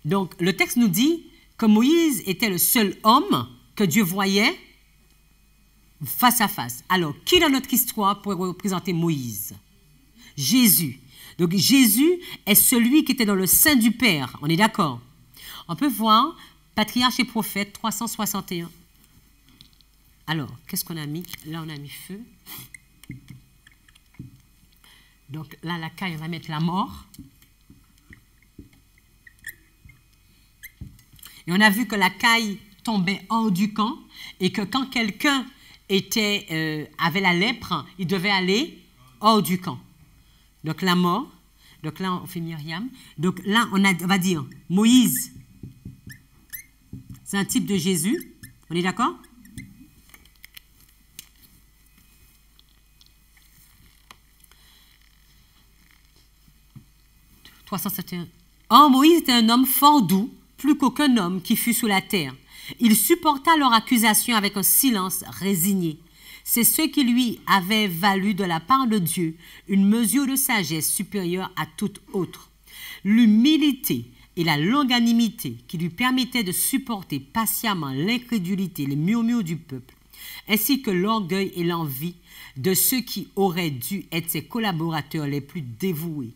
Donc, le texte nous dit que Moïse était le seul homme que Dieu voyait face à face. Alors, qui dans notre histoire pourrait représenter Moïse? Jésus. Donc, Jésus est celui qui était dans le sein du Père. On est d'accord? On peut voir Patriarche et Prophète 361. Alors, qu'est-ce qu'on a mis? Là, on a mis feu. Donc, là, la caille, on va mettre la mort. Et on a vu que la caille tombait hors du camp et que quand quelqu'un avait la lèpre, il devait aller hors du camp. Donc, la mort. Donc, là, on fait Myriam. Donc, là, on va dire Moïse. C'est un type de Jésus. On est d'accord? Or, Moïse était un homme fort doux, plus qu'aucun homme qui fut sous la terre. Il supporta leur accusation avec un silence résigné. C'est ce qui lui avait valu de la part de Dieu une mesure de sagesse supérieure à toute autre. L'humilité et la longanimité qui lui permettaient de supporter patiemment l'incrédulité, les murmures du peuple, ainsi que l'orgueil et l'envie de ceux qui auraient dû être ses collaborateurs les plus dévoués.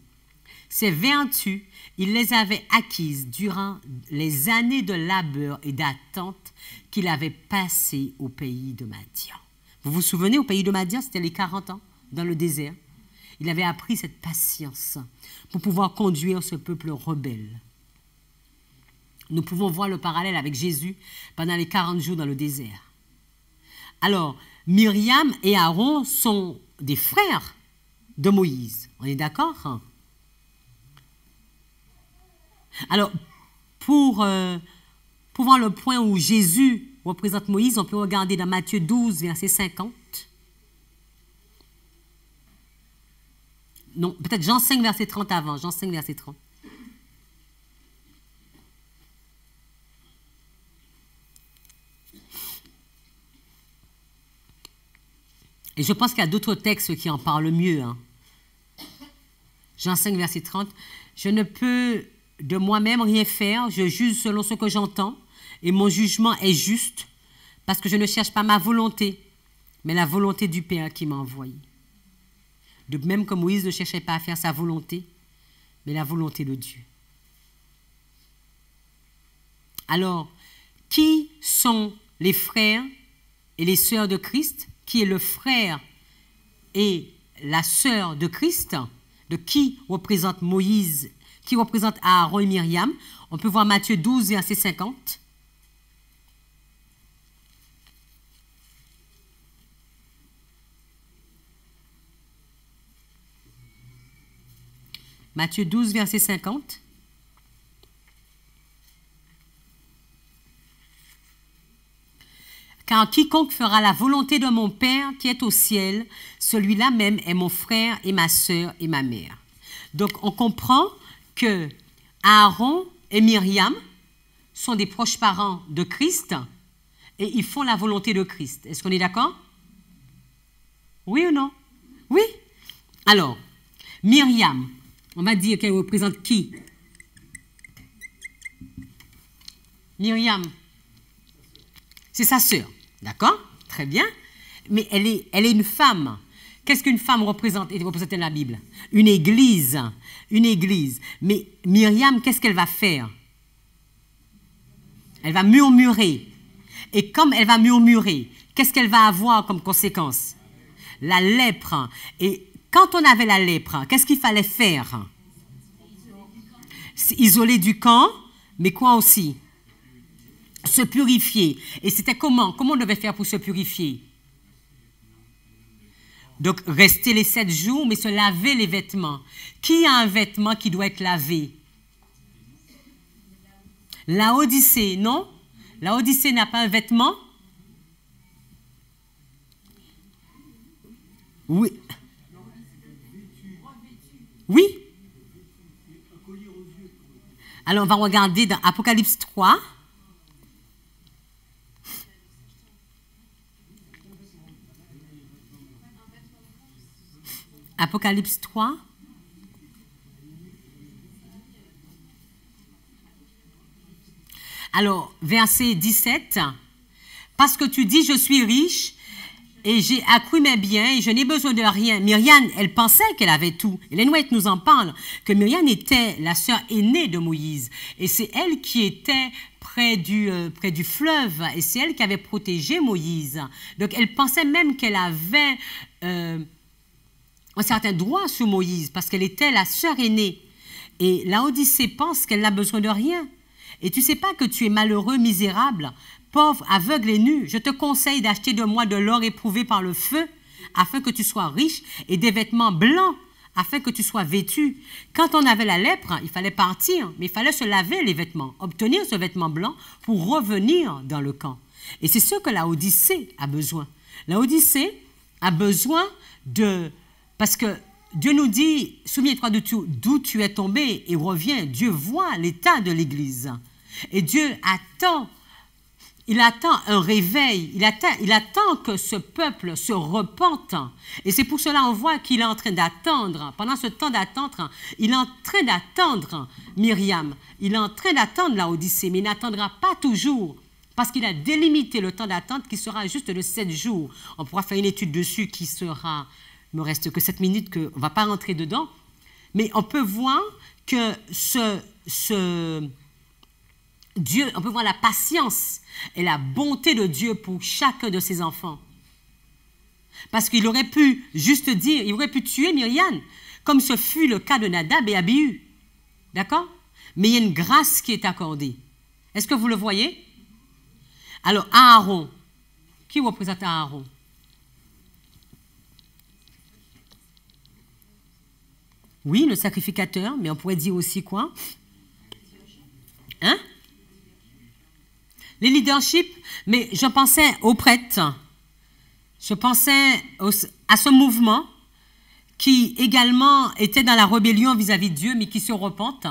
Ces vertus, il les avait acquises durant les années de labeur et d'attente qu'il avait passées au pays de Madian. Vous vous souvenez, au pays de Madian, c'était les 40 ans dans le désert. Il avait appris cette patience pour pouvoir conduire ce peuple rebelle. Nous pouvons voir le parallèle avec Jésus pendant les 40 jours dans le désert. Alors, Myriam et Aaron sont des frères de Moïse. On est d'accord? Alors, pour voir le point où Jésus représente Moïse, on peut regarder dans Matthieu 12, verset 50. Non, peut-être Jean 5, verset 30 avant. Jean 5, verset 30. Et je pense qu'il y a d'autres textes qui en parlent mieux. Hein. Jean 5, verset 30. Je ne peux de moi-même rien faire, je juge selon ce que j'entends, et mon jugement est juste, parce que je ne cherche pas ma volonté, mais la volonté du Père qui m'a envoyé. De même que Moïse ne cherchait pas à faire sa volonté, mais la volonté de Dieu. Alors, qui sont les frères et les sœurs de Christ? Qui est le frère et la sœur de Christ? De qui représente Moïse? Qui représente Aaron et Myriam? On peut voir Matthieu 12, verset 50. Matthieu 12, verset 50. Car quiconque fera la volonté de mon Père qui est au ciel, celui-là même est mon frère et ma sœur et ma mère. Donc, on comprend que Aaron et Myriam sont des proches parents de Christ et ils font la volonté de Christ. Est-ce qu'on est d'accord? Oui ou non? Oui. Alors, Myriam, on va dire qu'elle représente qui? Myriam, c'est sa sœur, d'accord? Très bien. Mais elle est une femme Qu'est-ce qu'une femme représente, est représentée dans la Bible? Une église. Une église. Mais Myriam, qu'est-ce qu'elle va faire? Elle va murmurer. Et comme elle va murmurer, qu'est-ce qu'elle va avoir comme conséquence? La lèpre. Et quand on avait la lèpre, qu'est-ce qu'il fallait faire? Isoler du camp, mais quoi aussi? Se purifier. Et c'était comment? Comment on devait faire pour se purifier? Donc, rester les 7 jours, mais se laver les vêtements. Qui a un vêtement qui doit être lavé? Laodicée, non? Laodicée n'a pas un vêtement? Oui. Oui. Alors, on va regarder dans Apocalypse 3. Apocalypse 3. Alors, verset 17. Parce que tu dis, je suis riche et j'ai accru mes biens et je n'ai besoin de rien. Myriam, elle pensait qu'elle avait tout. Ellen White nous en parle, que Myriam était la sœur aînée de Moïse. Et c'est elle qui était près du fleuve et c'est elle qui avait protégé Moïse. Donc, elle pensait même qu'elle avait un certain droit sur Moïse parce qu'elle était la sœur aînée. Et Laodicée pense qu'elle n'a besoin de rien. Et tu ne sais pas que tu es malheureux, misérable, pauvre, aveugle et nu. Je te conseille d'acheter de moi de l'or éprouvé par le feu, afin que tu sois riche, et des vêtements blancs, afin que tu sois vêtu. Quand on avait la lèpre, il fallait partir, mais il fallait se laver les vêtements, obtenir ce vêtement blanc pour revenir dans le camp. Et c'est ce que Laodicée a besoin. Laodicée a besoin de... Parce que Dieu nous dit, souviens-toi d'où tu es tombé et reviens. Dieu voit l'état de l'Église. Et Dieu attend, il attend un réveil, il attend que ce peuple se repente. Et c'est pour cela qu'on voit qu'il est en train d'attendre, pendant ce temps d'attendre, il est en train d'attendre Myriam, il est en train d'attendre Laodicée, mais il n'attendra pas toujours, parce qu'il a délimité le temps d'attente qui sera juste de 7 jours. On pourra faire une étude dessus qui sera, il ne me reste que 7 minutes, qu'on ne va pas rentrer dedans, mais on peut voir que Dieu, on peut voir la patience et la bonté de Dieu pour chacun de ses enfants. Parce qu'il aurait pu juste dire, il aurait pu tuer Myriam, comme ce fut le cas de Nadab et Abihu. D'accord? Mais il y a une grâce qui est accordée. Est-ce que vous le voyez? Alors, Aaron. Qui représente Aaron? Oui, le sacrificateur, mais on pourrait dire aussi quoi? Hein? Les leaderships, mais je pensais aux prêtres. Je pensais à ce mouvement qui également était dans la rébellion vis-à-vis de Dieu, mais qui se repente.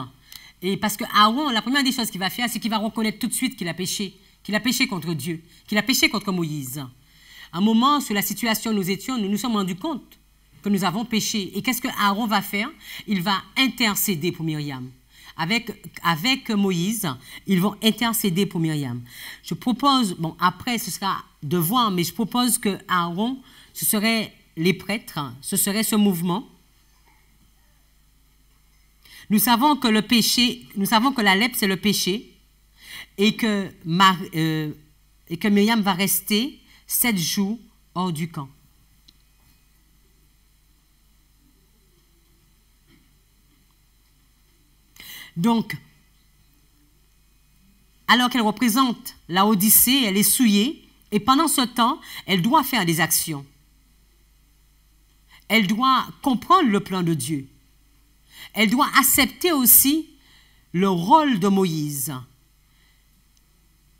Et parce que Aaron, la première des choses qu'il va faire, c'est qu'il va reconnaître tout de suite qu'il a péché contre Dieu, qu'il a péché contre Moïse. À un moment, sur la situation où nous étions, nous nous sommes rendus compte que nous avons péché. Et qu'est-ce que Aaron va faire? Il va intercéder pour Myriam. Avec Moïse, ils vont intercéder pour Myriam. Je propose, bon après ce sera de voir, mais je propose que Aaron, ce serait les prêtres, ce serait ce mouvement. Nous savons que le péché, nous savons que la lèpre c'est le péché et que Myriam va rester 7 jours hors du camp. Donc, alors qu'elle représente la Odyssée, elle est souillée, et pendant ce temps, elle doit faire des actions. Elle doit comprendre le plan de Dieu. Elle doit accepter aussi le rôle de Moïse.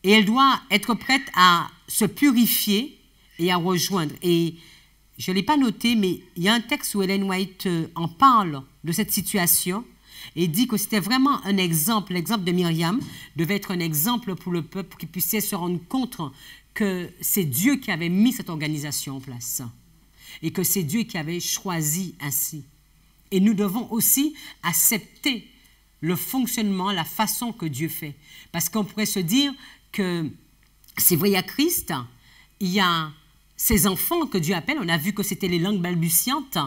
Et elle doit être prête à se purifier et à rejoindre. Et je ne l'ai pas noté, mais il y a un texte où Ellen White en parle de cette situation. Et dit que c'était vraiment un exemple, l'exemple de Myriam devait être un exemple pour le peuple, pour qu'il puisse se rendre compte que c'est Dieu qui avait mis cette organisation en place et que c'est Dieu qui avait choisi ainsi. Et nous devons aussi accepter le fonctionnement, la façon que Dieu fait. Parce qu'on pourrait se dire que c'est vrai, il y a Christ, il y a ces enfants que Dieu appelle, on a vu que c'était les langues balbutiantes.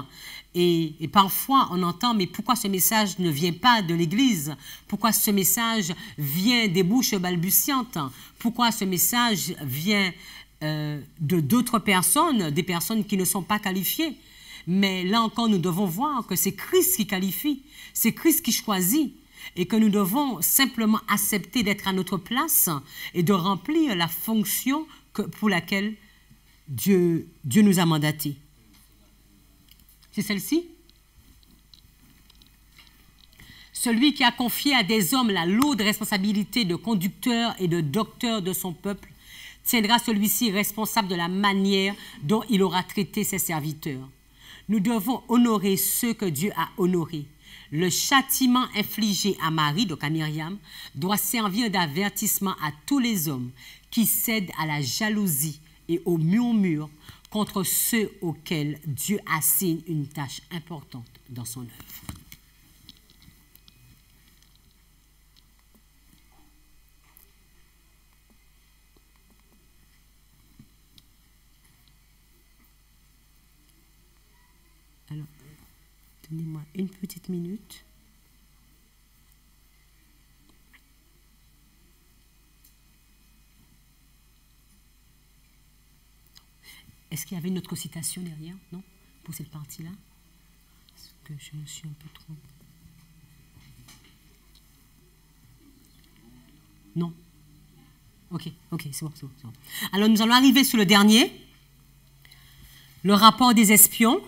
Et parfois, on entend, mais pourquoi ce message ne vient pas de l'Église? Pourquoi ce message vient des bouches balbutiantes? Pourquoi ce message vient de d'autres personnes, des personnes qui ne sont pas qualifiées? Mais là encore, nous devons voir que c'est Christ qui qualifie, c'est Christ qui choisit, et que nous devons simplement accepter d'être à notre place et de remplir la fonction pour laquelle Dieu nous a mandatés. C'est celle-ci? Celui qui a confié à des hommes la lourde responsabilité de conducteur et de docteur de son peuple tiendra celui-ci responsable de la manière dont il aura traité ses serviteurs. Nous devons honorer ceux que Dieu a honorés. Le châtiment infligé à Marie, donc à Myriam, doit servir d'avertissement à tous les hommes qui cèdent à la jalousie et au murmure contre ceux auxquels Dieu assigne une tâche importante dans son œuvre. Alors, donnez-moi une petite minute. Est-ce qu'il y avait une autre citation derrière? Non? Pour cette partie-là? Est-ce que je me suis un peu trop... Non? Ok, c'est bon. Alors, nous allons arriver sur le dernier. Le rapport des espions.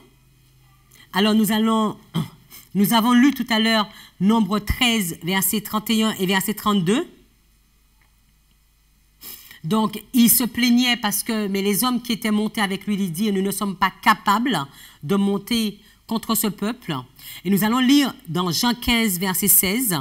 Alors, nous avons lu tout à l'heure Nombre 13, versets 31 et verset 32. Donc, il se plaignait parce que, mais les hommes qui étaient montés avec lui lui dirent, nous ne sommes pas capables de monter contre ce peuple. Et nous allons lire dans Jean 15, verset 16.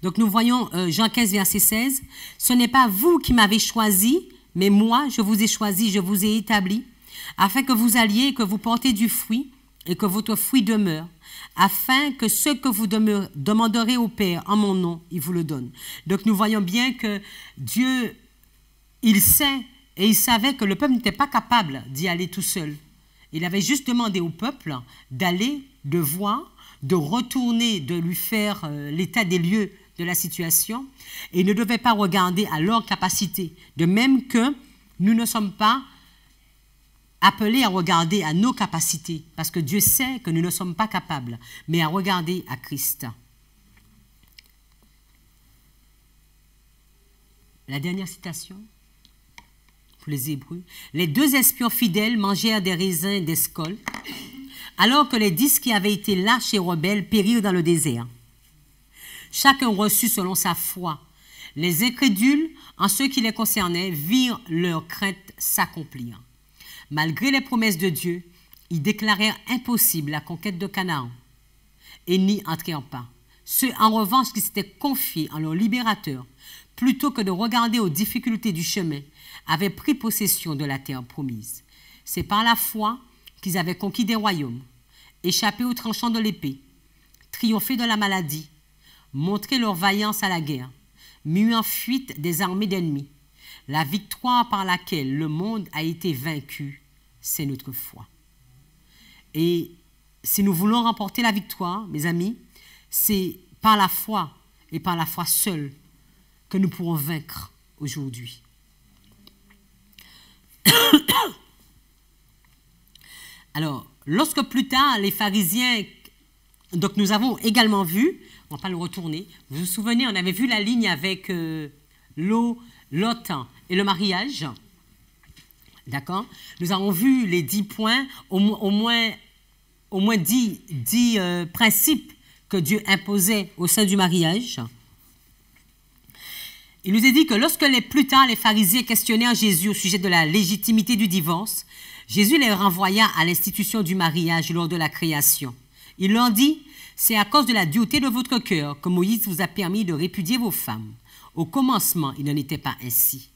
Donc nous voyons Jean 15, verset 16. « Ce n'est pas vous qui m'avez choisi, mais moi, je vous ai choisi, je vous ai établi, afin que vous alliez et que vous portez du fruit, et que votre fruit demeure, afin que ce que vous demanderez au Père en mon nom, il vous le donne. » Donc nous voyons bien que Dieu, il sait et il savait que le peuple n'était pas capable d'y aller tout seul. Il avait juste demandé au peuple d'aller, de voir, de retourner, de lui faire l'état des lieux de la situation, et il ne devait pas regarder à leur capacité, de même que nous ne sommes pas appelés à regarder à nos capacités, parce que Dieu sait que nous ne sommes pas capables, mais à regarder à Christ. La dernière citation pour les Hébreux. « Les 2 espions fidèles mangèrent des raisins d'escol, alors que les 10 qui avaient été lâches et rebelles périrent dans le désert. Chacun reçut selon sa foi. Les incrédules, en ce qui les concernait, virent leur crainte s'accomplir. Malgré les promesses de Dieu, ils déclarèrent impossible la conquête de Canaan et n'y entrèrent pas. Ceux, en revanche, qui s'étaient confiés en leur libérateur, plutôt que de regarder aux difficultés du chemin, avaient pris possession de la terre promise. C'est par la foi qu'ils avaient conquis des royaumes, échappé aux tranchants de l'épée, triomphé de la maladie, montré leur vaillance à la guerre, mis en fuite des armées d'ennemis. La victoire par laquelle le monde a été vaincu, c'est notre foi. Et si nous voulons remporter la victoire, mes amis, c'est par la foi et par la foi seule que nous pourrons vaincre aujourd'hui. Alors, lorsque plus tard, les pharisiens, donc nous avons également vu, on ne va pas le retourner, vous vous souvenez, on avait vu la ligne avec l'eau, Lot et le mariage. D'accord? Nous avons vu les 10 points, au moins 10 principes que Dieu imposait au sein du mariage. Il nous est dit que lorsque plus tard les pharisiens questionnèrent Jésus au sujet de la légitimité du divorce, Jésus les renvoya à l'institution du mariage lors de la création. Il leur dit, « C'est à cause de la dureté de votre cœur que Moïse vous a permis de répudier vos femmes. Au commencement, il n'en était pas ainsi. »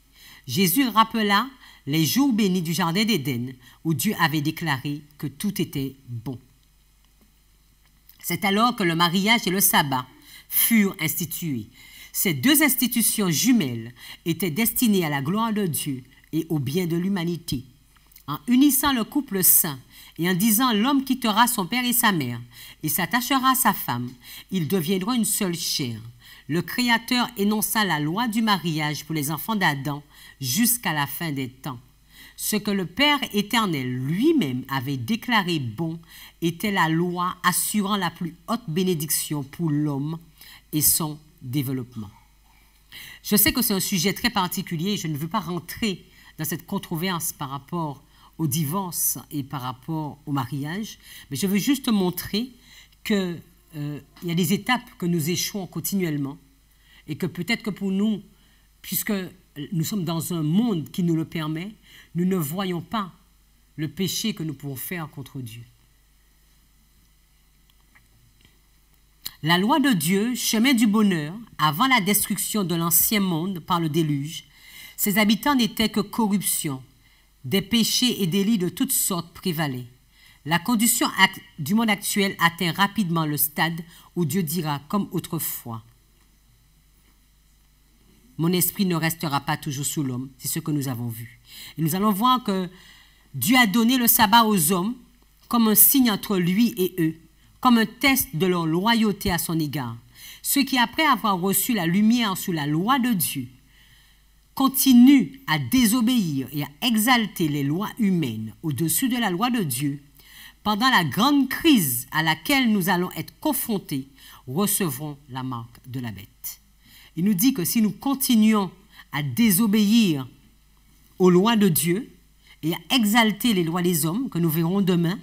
Jésus rappela les jours bénis du Jardin d'Éden, où Dieu avait déclaré que tout était bon. C'est alors que le mariage et le sabbat furent institués. Ces deux institutions jumelles étaient destinées à la gloire de Dieu et au bien de l'humanité. En unissant le couple saint et en disant « L'homme quittera son père et sa mère et s'attachera à sa femme, ils deviendront une seule chair. » Le Créateur énonça la loi du mariage pour les enfants d'Adam jusqu'à la fin des temps. Ce que le Père éternel lui-même avait déclaré bon était la loi assurant la plus haute bénédiction pour l'homme et son développement. Je sais que c'est un sujet très particulier et je ne veux pas rentrer dans cette controverse par rapport au divorce et par rapport au mariage, mais je veux juste montrer qu'il y a des étapes que nous échouons continuellement et que peut-être que pour nous, puisque nous sommes dans un monde qui nous le permet, nous ne voyons pas le péché que nous pouvons faire contre Dieu. La loi de Dieu, chemin du bonheur, avant la destruction de l'ancien monde par le déluge, ses habitants n'étaient que corruption, des péchés et délits de toutes sortes prévalaient. La condition du monde actuel atteint rapidement le stade où Dieu dira, comme autrefois, « Mon esprit ne restera pas toujours sous l'homme », c'est ce que nous avons vu. Et nous allons voir que Dieu a donné le sabbat aux hommes comme un signe entre lui et eux, comme un test de leur loyauté à son égard. Ceux qui, après avoir reçu la lumière sous la loi de Dieu, continuent à désobéir et à exalter les lois humaines au-dessus de la loi de Dieu, pendant la grande crise à laquelle nous allons être confrontés, recevront la marque de la bête. Il nous dit que si nous continuons à désobéir aux lois de Dieu et à exalter les lois des hommes, que nous verrons demain,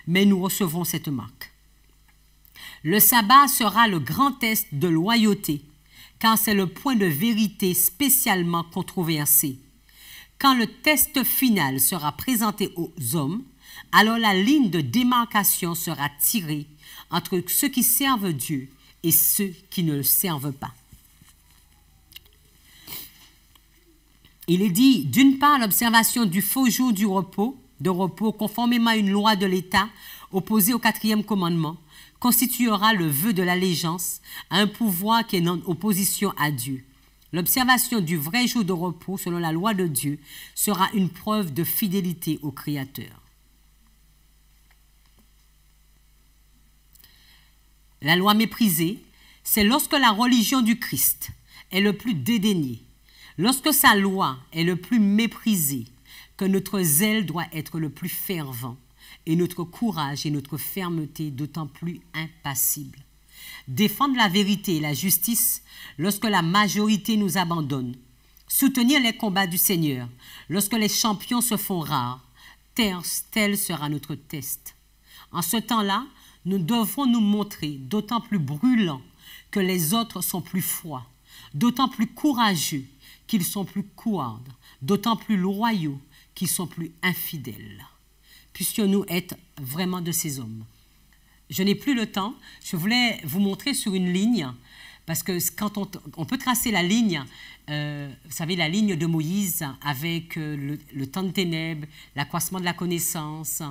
mais nous recevrons cette marque. Le sabbat sera le grand test de loyauté, car c'est le point de vérité spécialement controversé. Quand le test final sera présenté aux hommes, alors la ligne de démarcation sera tirée entre ceux qui servent Dieu et ceux qui ne le servent pas. Il est dit, d'une part, l'observation du faux jour de repos, conformément à une loi de l'État opposée au 4e commandement, constituera le vœu de l'allégeance à un pouvoir qui est en opposition à Dieu. L'observation du vrai jour de repos, selon la loi de Dieu, sera une preuve de fidélité au Créateur. La loi méprisée, c'est lorsque la religion du Christ est le plus dédaignée, lorsque sa loi est le plus méprisée, que notre zèle doit être le plus fervent et notre courage et notre fermeté d'autant plus impassibles. Défendre la vérité et la justice lorsque la majorité nous abandonne. Soutenir les combats du Seigneur lorsque les champions se font rares. Tel sera notre test. En ce temps-là, nous devons nous montrer d'autant plus brûlants que les autres sont plus froids, d'autant plus courageux qu'ils sont plus courts, d'autant plus loyaux qu'ils sont plus infidèles. Puissions-nous être vraiment de ces hommes. Je n'ai plus le temps. Je voulais vous montrer sur une ligne, parce que quand on peut tracer la ligne, vous savez, la ligne de Moïse avec le temps de ténèbres, l'accroissement de la connaissance,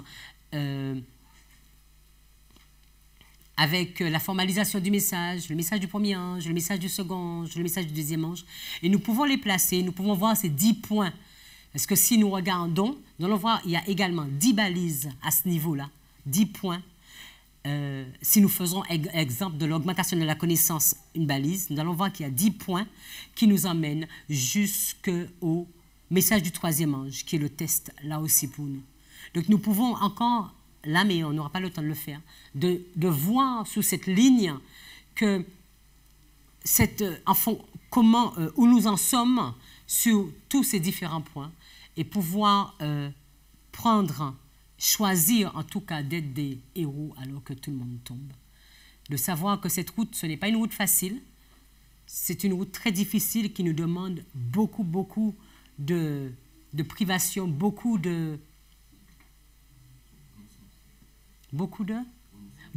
avec la formalisation du message, le message du premier ange, le message du second ange, le message du deuxième ange. Et nous pouvons les placer, nous pouvons voir ces 10 points. Parce que si nous regardons, nous allons voir, il y a également 10 balises à ce niveau-là, 10 points. Si nous faisons exemple de l'augmentation de la connaissance, une balise, nous allons voir qu'il y a 10 points qui nous emmènent jusqu'au message du troisième ange, qui est le test, là aussi pour nous. Donc nous pouvons encore, là, mais on n'aura pas le temps de le faire, de voir sous cette ligne que où nous en sommes sur tous ces différents points et pouvoir choisir en tout cas d'être des héros alors que tout le monde tombe. De savoir que cette route, ce n'est pas une route facile, c'est une route très difficile qui nous demande beaucoup de privation, beaucoup de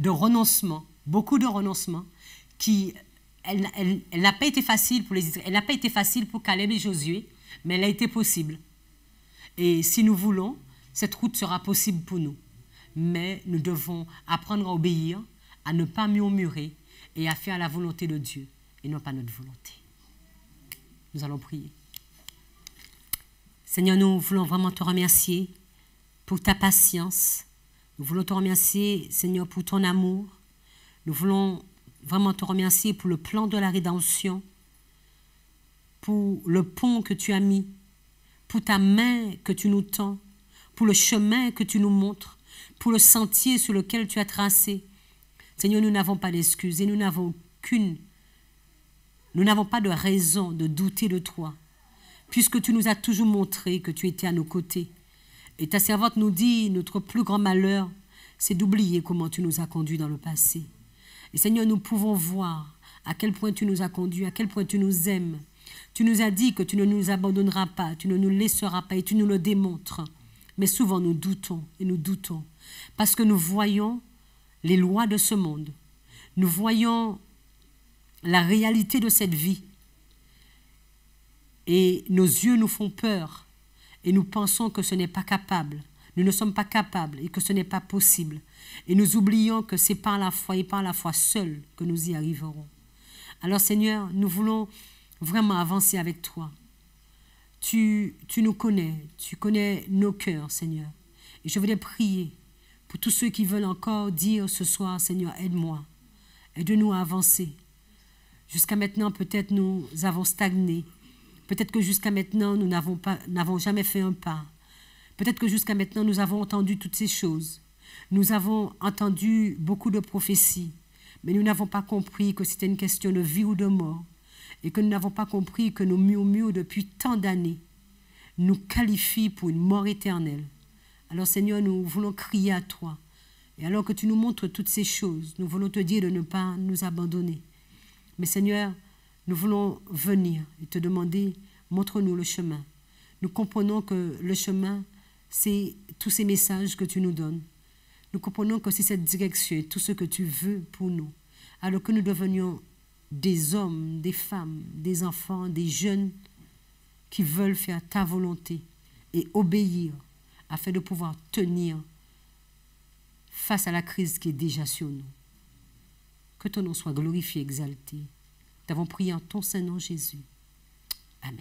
renoncement, beaucoup de renoncement, elle n'a pas été facile pour les Israéliens, elle n'a pas été facile pour Caleb et Josué, mais elle a été possible. Et si nous voulons, cette route sera possible pour nous. Mais nous devons apprendre à obéir, à ne pas murmurer et à faire la volonté de Dieu et non pas notre volonté. Nous allons prier. Seigneur, nous voulons vraiment te remercier pour ta patience. Nous voulons te remercier, Seigneur, pour ton amour. Nous voulons vraiment te remercier pour le plan de la rédemption, pour le pont que tu as mis, pour ta main que tu nous tends, pour le chemin que tu nous montres, pour le sentier sur lequel tu as tracé. Seigneur, nous n'avons pas d'excuses et nous n'avons pas de raison de douter de toi, puisque tu nous as toujours montré que tu étais à nos côtés. Et ta servante nous dit, notre plus grand malheur, c'est d'oublier comment tu nous as conduits dans le passé. Et Seigneur, nous pouvons voir à quel point tu nous as conduits, à quel point tu nous aimes. Tu nous as dit que tu ne nous abandonneras pas, tu ne nous laisseras pas et tu nous le démontres. Mais souvent nous doutons et nous doutons parce que nous voyons les lois de ce monde. Nous voyons la réalité de cette vie. Et nos yeux nous font peur et nous pensons que ce n'est pas capable. Nous ne sommes pas capables et que ce n'est pas possible. Et nous oublions que c'est par la foi et par la foi seule que nous y arriverons. Alors Seigneur, nous voulons vraiment avancer avec toi. Tu nous connais, tu connais nos cœurs, Seigneur. Et je voudrais prier pour tous ceux qui veulent encore dire ce soir, Seigneur, aide-moi, aide-nous à avancer. Jusqu'à maintenant, peut-être nous avons stagné. Peut-être que jusqu'à maintenant, nous n'avons jamais fait un pas. Peut-être que jusqu'à maintenant, nous avons entendu toutes ces choses. Nous avons entendu beaucoup de prophéties, mais nous n'avons pas compris que c'était une question de vie ou de mort et que nous n'avons pas compris que nos murmures depuis tant d'années nous qualifient pour une mort éternelle. Alors Seigneur, nous voulons crier à toi. Et alors que tu nous montres toutes ces choses, nous voulons te dire de ne pas nous abandonner. Mais Seigneur, nous voulons venir et te demander, montre-nous le chemin. Nous comprenons que le chemin, c'est tous ces messages que tu nous donnes. Nous comprenons que c'est cette direction et tout ce que tu veux pour nous. Alors que nous devenions des hommes, des femmes, des enfants, des jeunes qui veulent faire ta volonté et obéir afin de pouvoir tenir face à la crise qui est déjà sur nous. Que ton nom soit glorifié, exalté. Nous t'avons prié en ton Saint-Nom, Jésus. Amen.